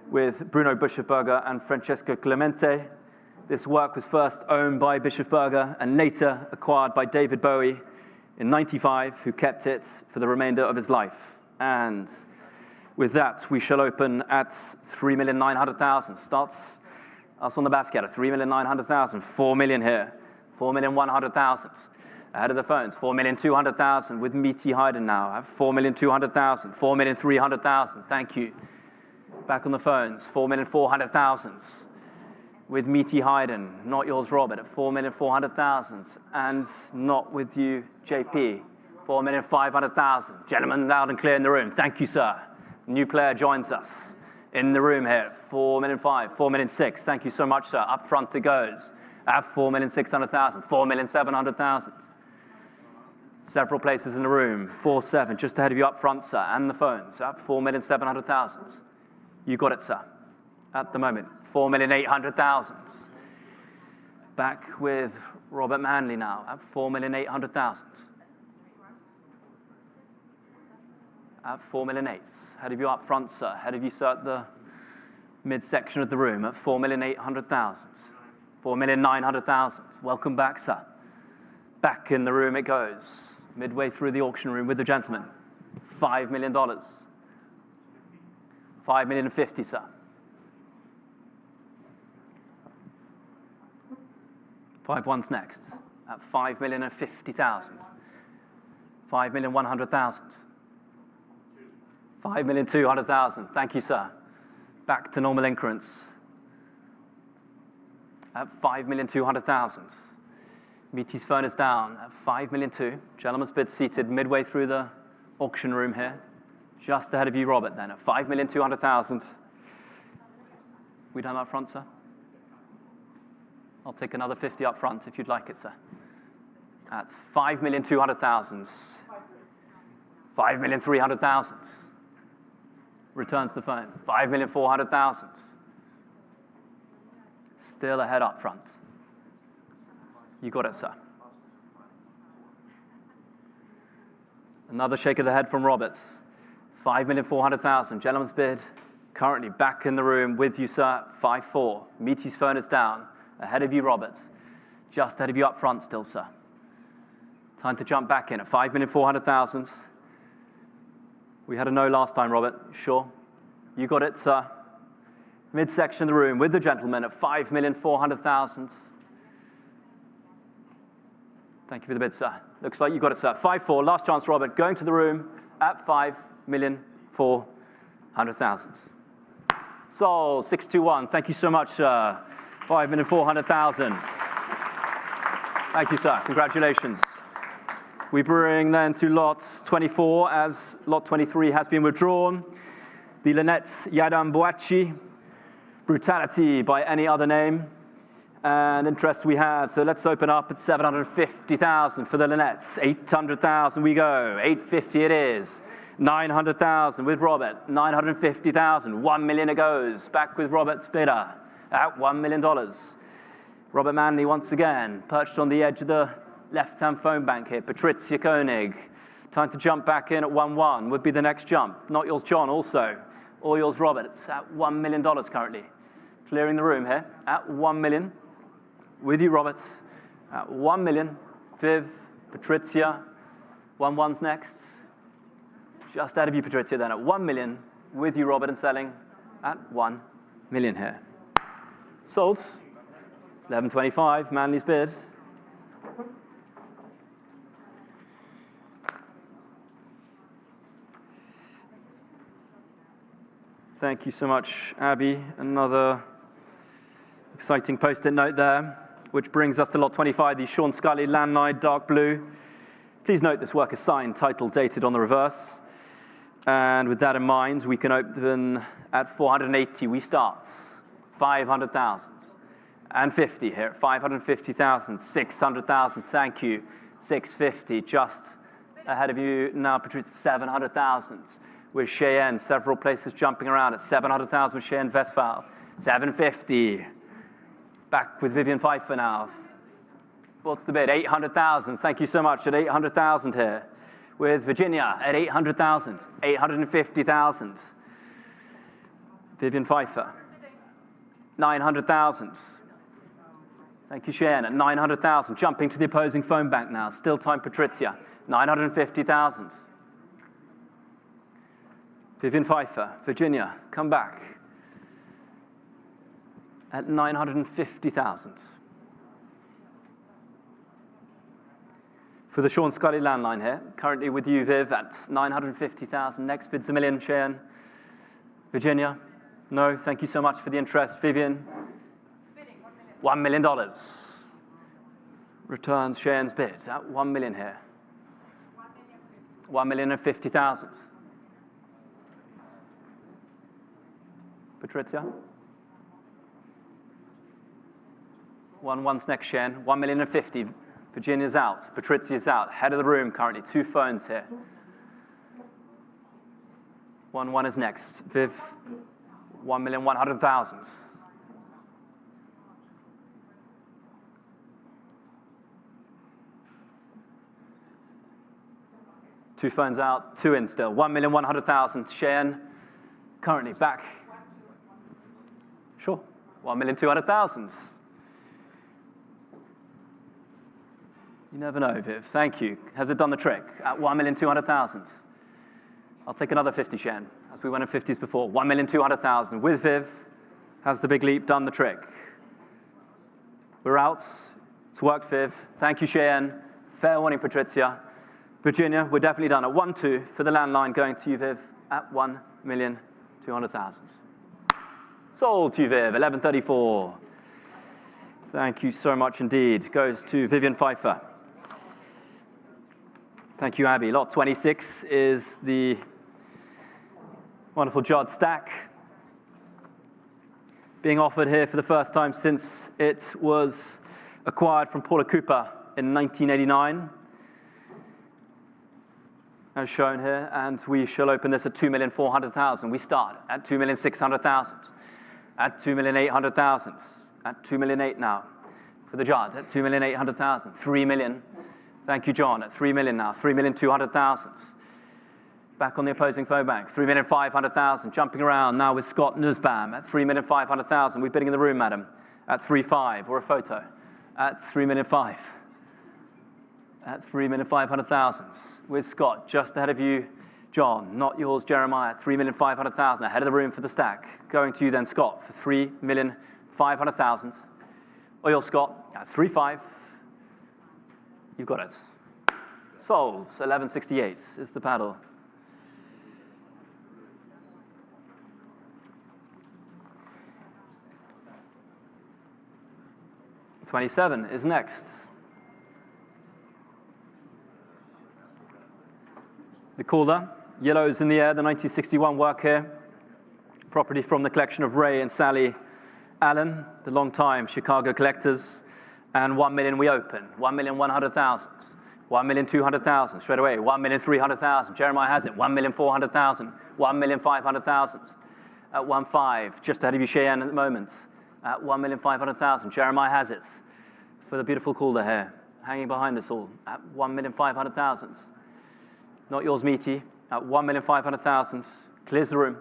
with Bruno Bischofberger and Francesco Clemente. This work was first owned by Bischofberger and later acquired by David Bowie in '95, who kept it for the remainder of his life. And with that, we shall open at 3,900,000. Starts us on the Basquiat at 3,900,000. 4 million here. 4,100,000. Ahead of the phones. 4,200,000 with Meaty Hayden now. At 4,200,000. 4,300,000. Thank you. Back on the phones. 4,400,000 with Meaty Hayden. Not yours, Robert, at 4,400,000. And not with you, JP. 4,500,000. Gentlemen, loud and clear in the room. Thank you, sir. New player joins us in the room here. 4,500,000, 4,600,000. Thank you so much, sir. Up front it goes. At 4,600,000, 4,700,000. Several places in the room. 4,700,000, just ahead of you up front, sir, and the phones. At 4,700,000. You got it, sir. At the moment, 4,800,000. Back with Robert Manley now at 4,800,000. at 4,800,000. Ahead of you up front, sir. Ahead of you, sir, at the midsection of the room at 4,800,000. 4,900,000. Welcome back, sir. Back in the room it goes. Midway through the auction room with the gentleman. $5 million. $5,050,000, sir. 5-1's next at 5,050,000. 5,100,000. 5,200,000. Thank you, sir. Back to normal increments at 5,200,000. Meaty's phone is down at 5,200,000. Gentleman's bid seated midway through the auction room here. Just ahead of you, Robert, then at 5,200,000. We done up front, sir? I'll take another 50 up front if you'd like it, sir. That's 5,200,000. 5,300,000. Returns the phone. 5,400,000. Still ahead up front. You got it, sir. Another shake of the head from Roberts. 5,400,000. Gentleman's bid. Currently back in the room with you, sir. 5-4. Meaty's phone is down. Ahead of you, Roberts. Just ahead of you up front still, sir. Time to jump back in at 5,400,000. We had a no last time, Robert. Sure. You got it, sir. Midsection of the room with the gentleman at 5,400,000. Thank you for the bid, sir. Looks like you got it, sir. 5-4. Last chance, Robert. Going to the room at 5,400,000. Sold. 621. Thank you so much, sir. 5,400,000. Thank you, sir. Congratulations. We bring then to lot 24 as lot 23 has been withdrawn. The Lynette Yiadom-Boakye, Brutality by Any Other Name. And interest we have. So let's open up at 750,000 for the Lynette's. 800,000 we go. 850 it is. 900,000 with Robert. 950,000. 1 million it goes. Back with Robert's bidder at $1 million. Robert Manley once again perched on the edge of the left-hand phone bank here. Patricia Koenig. Time to jump back in at 1-1 would be the next jump. Not yours, John, also. Or yours, Robert. It's at $1 million currently. Clearing the room here at 1 million. With you, Roberts. At 1 million. Viv, Patricia. 1-1's next. Just out of you, Patricia, then at 1 million. With you, Robert, and selling at 1 million here. Sold. 1125, Manley's bid. Thank you so much, Abby. Another exciting post-it note there, which brings us to lot 25, the Sean Scully landline, dark blue. Please note this work is signed, title dated on the reverse. And with that in mind, we can open at 480. We start 500,000 and 50 here at 550,000, 600,000. Thank you. 650, just ahead of you now, Patricia. 700,000 with Cheyenne. Several places jumping around at 700,000 with Cheyenne Westphal. 750. Back with Vivian Pfeiffer now. What's the bid? 800,000. Thank you so much at 800,000 here. With Virginia at 800,000. 850,000. Vivian Pfeiffer. 900,000. Thank you, Cheyenne, at 900,000. Jumping to the opposing phone bank now. Still time, Patricia. 950,000. Vivian Pfeiffer, Virginia, come back. At 950,000. For the Sean Scully landline here, currently with you, Viv, at 950,000. Next bid's $1 million, Cheyenne. Virginia, no, thank you so much for the interest. Vivian, $1 million. Returns Cheyenne's bid at 1 million here. 1,050,000. Patricia. 1-1's next, Cheyenne. 1,050,000. Virginia's out. Patricia's out. Head of the room currently. 2 phones here. 1-1 is next. Viv, 1,100,000. 2 phones out, 2 in still. 1,100,000. Cheyenne, currently back. Sure, 1,200,000. You never know, Viv. Thank you. Has it done the trick? At 1,200,000. I'll take another 50, Cheyenne, as we went in 50s before. 1,200,000. With Viv, has the big leap done the trick? We're out. It's worked, Viv. Thank you, Cheyenne. Fair warning, Patrizia. Virginia, we're definitely done. At 1-2 for the landline, going to you, Viv, at 1,200,000. Sold to you, Viv, 1134. Thank you so much indeed. Goes to Vivian Pfeiffer. Thank you, Abby. Lot 26 is the wonderful Judd stack. Being offered here for the first time since it was acquired from Paula Cooper in 1989. As shown here, and we shall open this at 2,400,000. We start at 2,600,000, at 2,800,000, at 2,800,000 now for the Judd, at 2,800,000, 3 million. Thank you, John, at 3 million now, 3,200,000. Back on the opposing phone bank, 3,500,000, jumping around now with Scott Nussbaum at 3,500,000. We're bidding in the room, madam, at 3.5, or a photo, at 3,500,000. At 3,500,000 with Scott, just ahead of you, John, not yours, Jeremiah, at 3,500,000, ahead of the room for the stack. Going to you then, Scott, for 3,500,000. Or your Scott, at 3.5. You've got it. Sold, 1168 is the paddle. $27 is next. The Calder, yellows in the air, the 1961 work here. Property from the collection of Ray and Sally Allen, the long-time Chicago collectors. And 1 million we open, 1,100,000, 1,200,000, straight away, 1,300,000. Jeremiah has it, 1,400,000, 1,500,000. At 1.5, just ahead of you, Cheyenne, at the moment. At 1,500,000, Jeremiah has it. For the beautiful Calder here, hanging behind us all, at 1,500,000. Not yours, Meaty, at 1,500,000, clears the room.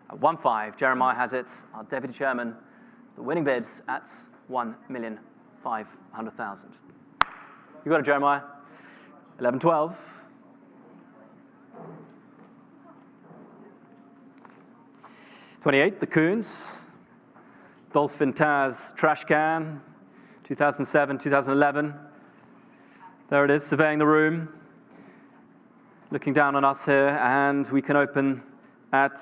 At 1.5, Jeremiah has it, our deputy chairman, the winning bid at 1,500,000. You got it, Jeremiah. 1112. $28, the Koons. Dolphin Taz trash can, 2007, 2011. There it is, surveying the room. Looking down on us here, and we can open at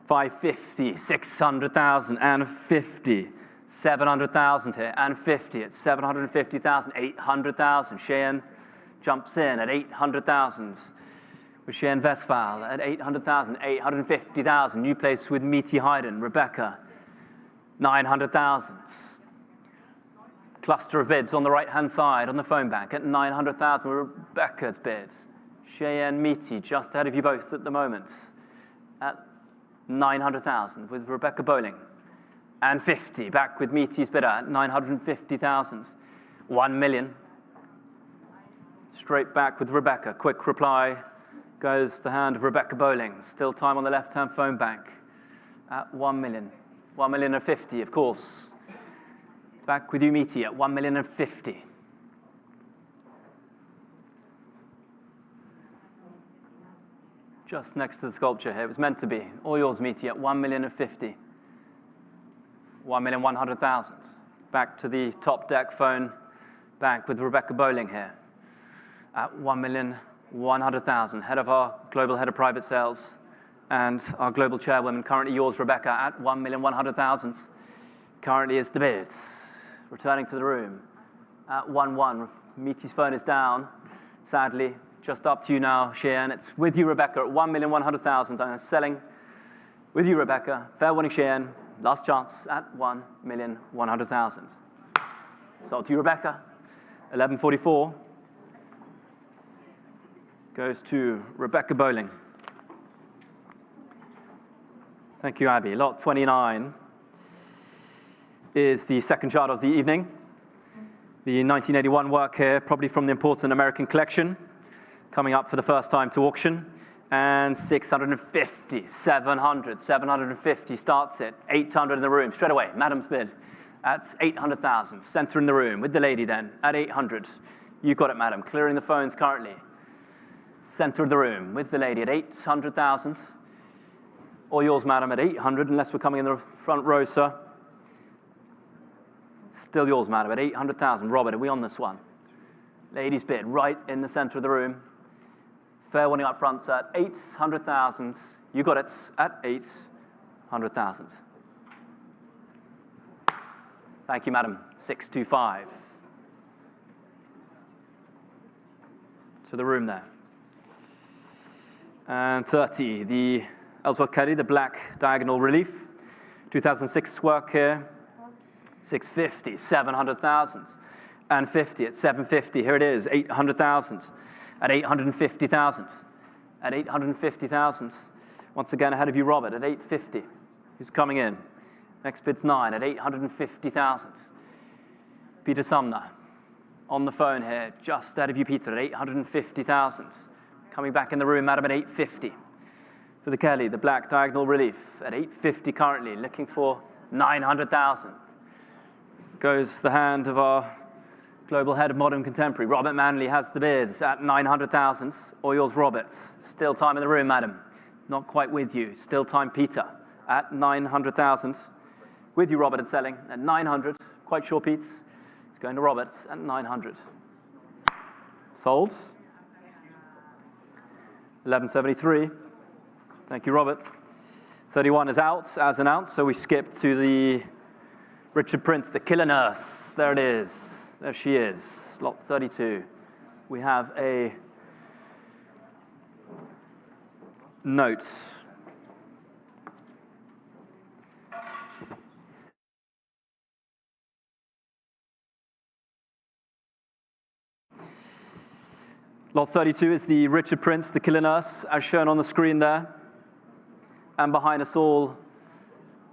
550, 600,000, and 50, 700,000 here, and 50 at 750,000, 800,000. Cheyenne jumps in at 800,000 with Cheyenne Westphal at 800,000, 850,000. New place with Meaty Hayden, Rebecca, 900,000. Cluster of bids on the right-hand side on the phone bank at 900,000 with Rebecca's bids. Cheyenne Meaty just ahead of you both at the moment at 900,000 with Rebecca Bowling. And 50, back with Meaty's bidder at 950,000. 1 million. Straight back with Rebecca. Quick reply goes the hand of Rebecca Bowling. Still time on the left-hand phone bank at 1 million. 1,050,000, of course. Back with you, Meaty, at 1,050,000. Just next to the sculpture here. It was meant to be. All yours, Meaty, at 1,050,000. 1,100,000. Back to the top deck phone bank with Rebecca Bowling here at 1,100,000. Head of our global head of private sales and our global chairwoman. Currently yours, Rebecca, at 1,100,000. Currently is the bid. Returning to the room at 1.1. Meaty's phone is down, sadly. Just up to you now, Cheyenne. It's with you, Rebecca, at 1,100,000. I'm selling with you, Rebecca. Fair warning, Cheyenne. Last chance at 1,100,000. Sold to you, Rebecca. 1144 goes to Rebecca Bowling. Thank you, Abby. Lot 29 is the second chart of the evening. The 1981 work here, probably from the important American collection. coming up for the first time to auction. And 650, 700, 750 starts it. 800 in the room, straight away, madam's bid. At 800,000, center in the room, with the lady then, at 800. You got it, madam, clearing the phones currently. Center of the room, with the lady at 800,000. Or yours, madam, at 800, unless we're coming in the front row, sir. Still yours, madam, at 800,000. Robert, are we on this one? Ladies bid, right in the center of the room. Fair warning up front, sir, at 800,000. You got it at 800,000. Thank you, madam. 625. To the room there. And 30, the Ellsworth Kelly, the black diagonal relief. 2006 work here. 650, 700,000. And 50 at 750. Here it is, 800,000. At 850,000. At 850,000. Once again, ahead of you, Robert, at 850. Who's coming in? Next bid's 9 at 850,000. Peter Sumner on the phone here, just ahead of you, Peter, at 850,000. Coming back in the room, madam, at 850. For the Kelly, the black diagonal relief, at 850 currently, looking for 900,000. Goes the hand of our global head of modern contemporary. Robert Manley has the bids at 900,000. Or yours, Robert. Still time in the room, madam. Not quite with you. Still time, Peter, at 900,000. With you, Robert, and selling at 900. Quite sure, Pete. It's going to Robert at 900. Sold. 1173. Thank you, Robert. 31 is out, as announced, so we skip to the Richard Prince, the killer nurse. There it is. There she is. Lot 32. We have a note. Lot 32 is the Richard Prince, the killer nurse, as shown on the screen there. And behind us all,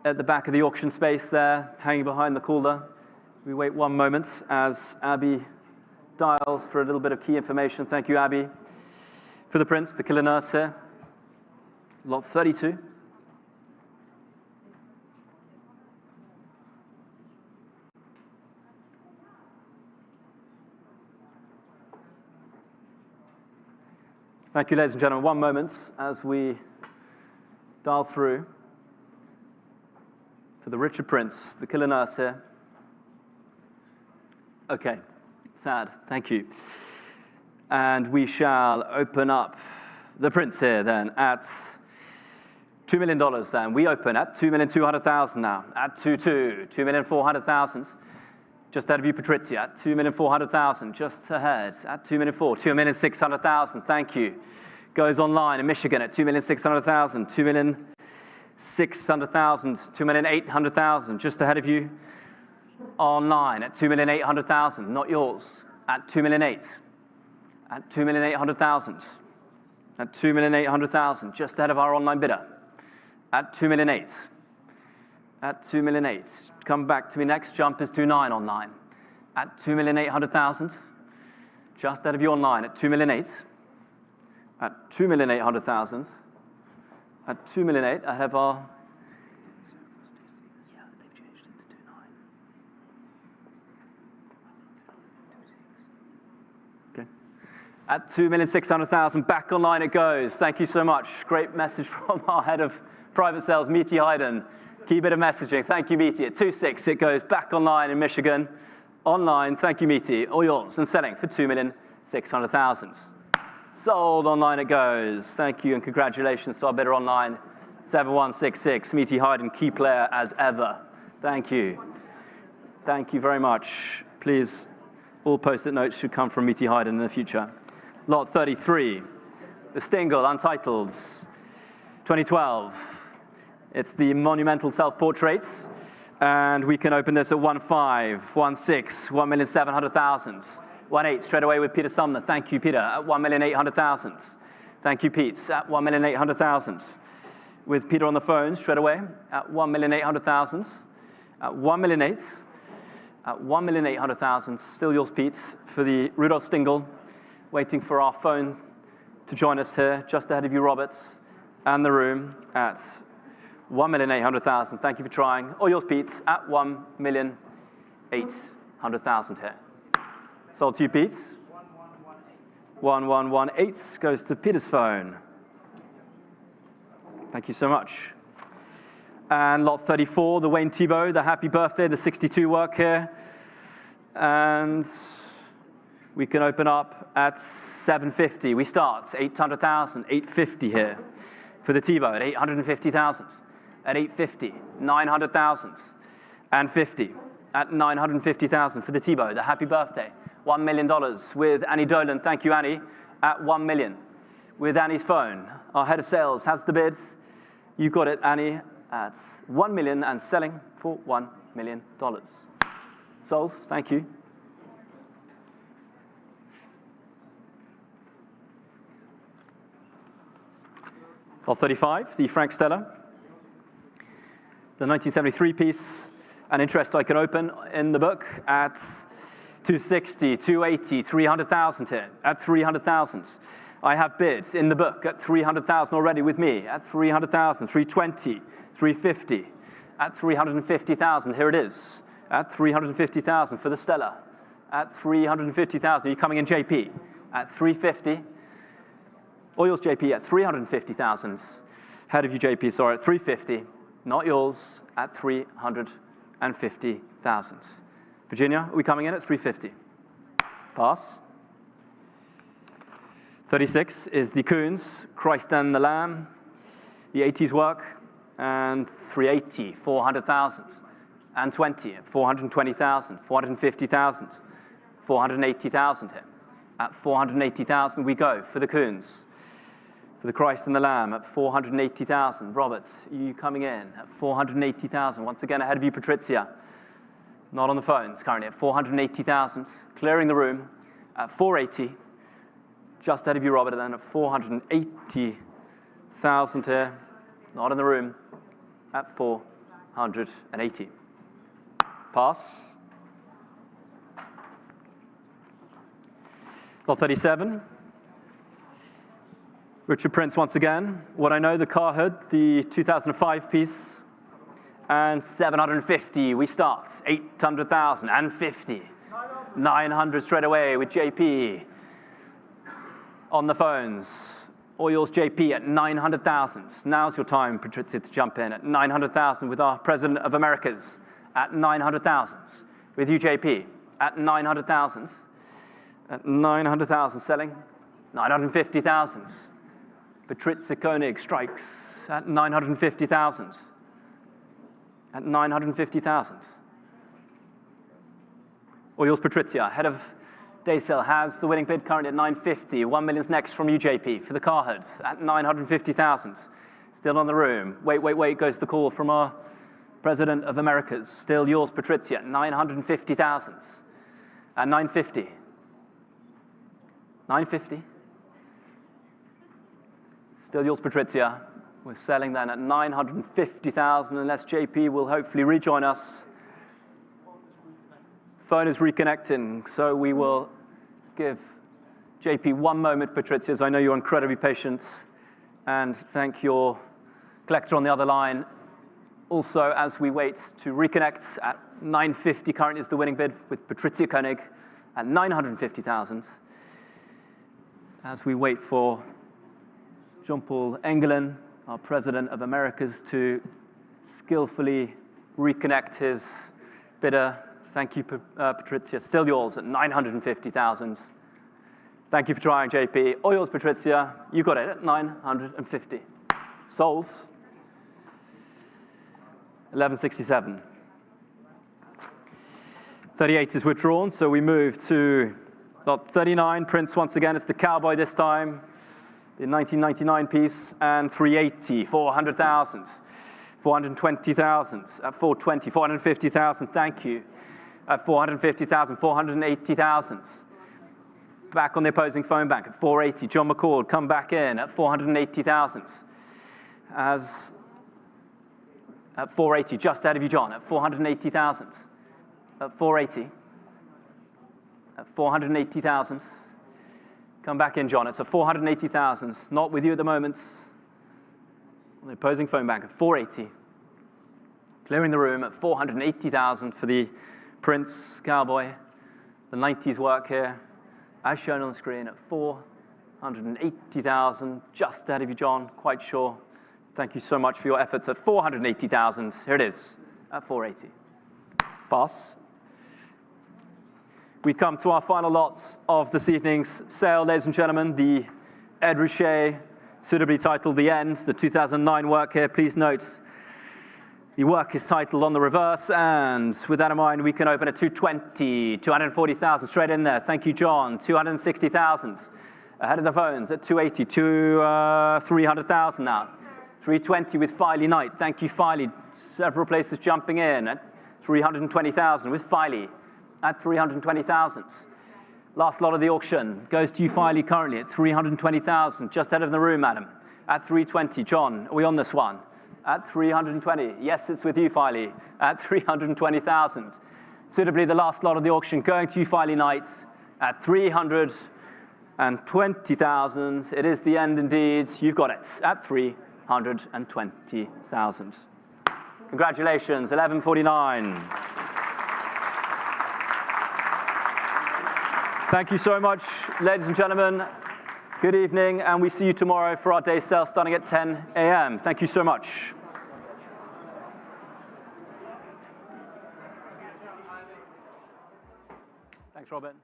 at the back of the auction space there, hanging behind the Calder. We wait one moment as Abby dials for a little bit of key information. Thank you, Abby. For the Prince, the killer nurse here. Lot 32. Thank you, ladies and gentlemen. One moment as we dial through for the Richard Prince, the killer nurse here. Okay, sad, thank you. And we shall open up the Prince here then at $2 million then. We open at $2,200,000 now, at 2,400,000. Just ahead of you, Patrizia, at $2,400,000, just ahead, at $2,400,000, $2,600,000, thank you. Goes online in Michigan at $2,600,000, $2,600,000, $2,800,000, just ahead of you. Online at $2,800,000, not yours, at $2,800,000, at $2,800,000, at $2,800,000, just ahead of our online bidder, at $2,800,000, at $2,800,000. Come back to me next, jump is 2.9 online, at $2,800,000, just ahead of you online at $2,800,000, at $2,800,000, at $2,800,000, ahead of our at 2,600,000, back online it goes. Thank you so much. Great message from our head of private sales, Meaty Hayden. Key bit of messaging. Thank you, Meaty. At 2.6, it goes back online in Michigan. Online, thank you, Meaty. All yours. And selling for 2,600,000. Sold online it goes. Thank you and congratulations to our bidder online, 7166. Meaty Hayden, key player as ever. Thank you. Thank you very much. Please, all post-it notes should come from Meaty Hayden in the future. Lot 33, the Stingel, Untitled, 2012. It's the monumental self-portrait, and we can open this at 1.5, 1.6, 1,700,000, 1.8, straight away with Peter Sumner. Thank you, Peter, at 1,800,000. Thank you, Pete, at 1,800,000. With Peter on the phone, straight away, at 1,800,000, at 1,800,000, at 1,800,000. Still yours, Pete, for the Rudolf Stingel. Waiting for our phone to join us here, just ahead of you, Roberts, and the room at 1,800,000. Thank you for trying. All yours, Pete, at 1,800,000 here. Sold to you, Pete. 1118 goes to Peter's phone. Thank you so much. And lot 34, the Wayne Thiebaud, the happy birthday, the 62 work here. And we can open up at 750. We start 800,000, 850 here for the Thiebaud at 850,000, at 850, 900,000, and 50 at 950,000 for the Thiebaud, the happy birthday. $1 million with Annie Dolan. Thank you, Annie, at 1 million. With Annie's phone, our head of sales has the bid. You got it, Annie, at 1 million and selling for $1 million. Sold, thank you. Lot 35, the Frank Stella. The 1973 piece, an interest I can open in the book at 260, 280, 300,000 here, at 300,000. I have bids in the book at 300,000 already with me, at 300,000, 320, 350, at 350,000, here it is, at 350,000 for the Stella, at 350,000, are you coming in, JP? At 350, all yours, JP, at 350,000, head of you, JP, sorry, at 350, not yours, at 350,000. Virginia, are we coming in at 350? Pass. 36 is the Koons, Christ and the Lamb, the 80s work, and 380, 400,000, and 20, 420,000, 450,000, 480,000 here. At 480,000 we go for the Koons, for the Christ and the Lamb at 480,000. Roberts, are you coming in at 480,000? Once again, ahead of you, Patrizia. Not on the phones, currently at 480,000. Clearing the room at 480. Just ahead of you, Robert, and then at 480,000 here. Not in the room at 480. Pass. Lot 37. Richard Prince once again. What I know, the car hood, the 2005 piece. And 750, we start. 800,000 and 50. 900 straight away with JP. On the phones. All yours, JP, at 900,000. Now's your time, Patrizia, to jump in at 900,000 with our President of Americas at 900,000. With you, JP, at 900,000. At 900,000 selling. 950,000. Patrizia Koenig strikes at 950,000. At 950,000. Or yours, Patrizia, head of Daysale, has the winning bid currently at 950. 1 million's next from you, JP, for the car hoods at 950,000. Still on the room. Wait, goes the call from our President of Americas. Still yours, Patrizia, at 950,000. At 950. 950. Still yours, Patrizia. We're selling then at 950,000, unless JP will hopefully rejoin us. Phone is reconnecting, so we will give JP 1 moment, Patrizia, as I know you're incredibly patient, and thank your collector on the other line. Also, as we wait to reconnect at 950, currently is the winning bid with Patrizia Koenig at 950,000. As we wait for Jean-Paul Engelen, our President of Americas, to skillfully reconnect his bidder. Thank you, Patrizia. Still yours at 950,000. Thank you for trying, JP. All yours, Patrizia. You got it at 950. Sold. 1167. 38 is withdrawn, so we move to lot 39. Prince once again. It's the Cowboy this time. The 1999 piece, and 380, 400,000, 420,000, at 420, 450,000, thank you. At 450,000, 480,000. Back on the opposing phone bank at 480. John McCord, come back in at 480,000. As at 480, just ahead of you, John, at 480,000. At 480. At 480,000. Come back in, John. It's at 480,000. Not with you at the moment. The opposing phone bank at 480. Clearing the room at 480,000 for the Prince Cowboy. The 90s work here, as shown on the screen, at 480,000. Just ahead of you, John. Quite sure. Thank you so much for your efforts at 480,000. Here it is, at 480. Pass. We come to our final lots of this evening's sale, ladies and gentlemen. The Ed Ruscha, suitably titled The End, the 2009 work here. Please note, the work is titled on the reverse, and with that in mind, we can open at 220, 240,000, straight in there. Thank you, John. 260,000. Ahead of the phones at 280 to 300,000 now. 320 with Filey Knight. Thank you, Filey. Several places jumping in at 320,000 with Filey at 320,000. Last lot of the auction goes to you, Filey, currently at 320,000. Just ahead of the room, madam, at 320. John, are we on this one? At 320. Yes, it's with you, Filey, at 320,000. Suitably, the last lot of the auction going to you, Filey Knight, at 320,000. It is the end indeed. You've got it at 320,000. Congratulations, 1149. Thank you so much, ladies and gentlemen. Good evening, and we see you tomorrow for our day sale starting at 10 a.m. Thank you so much. Thanks, Robin.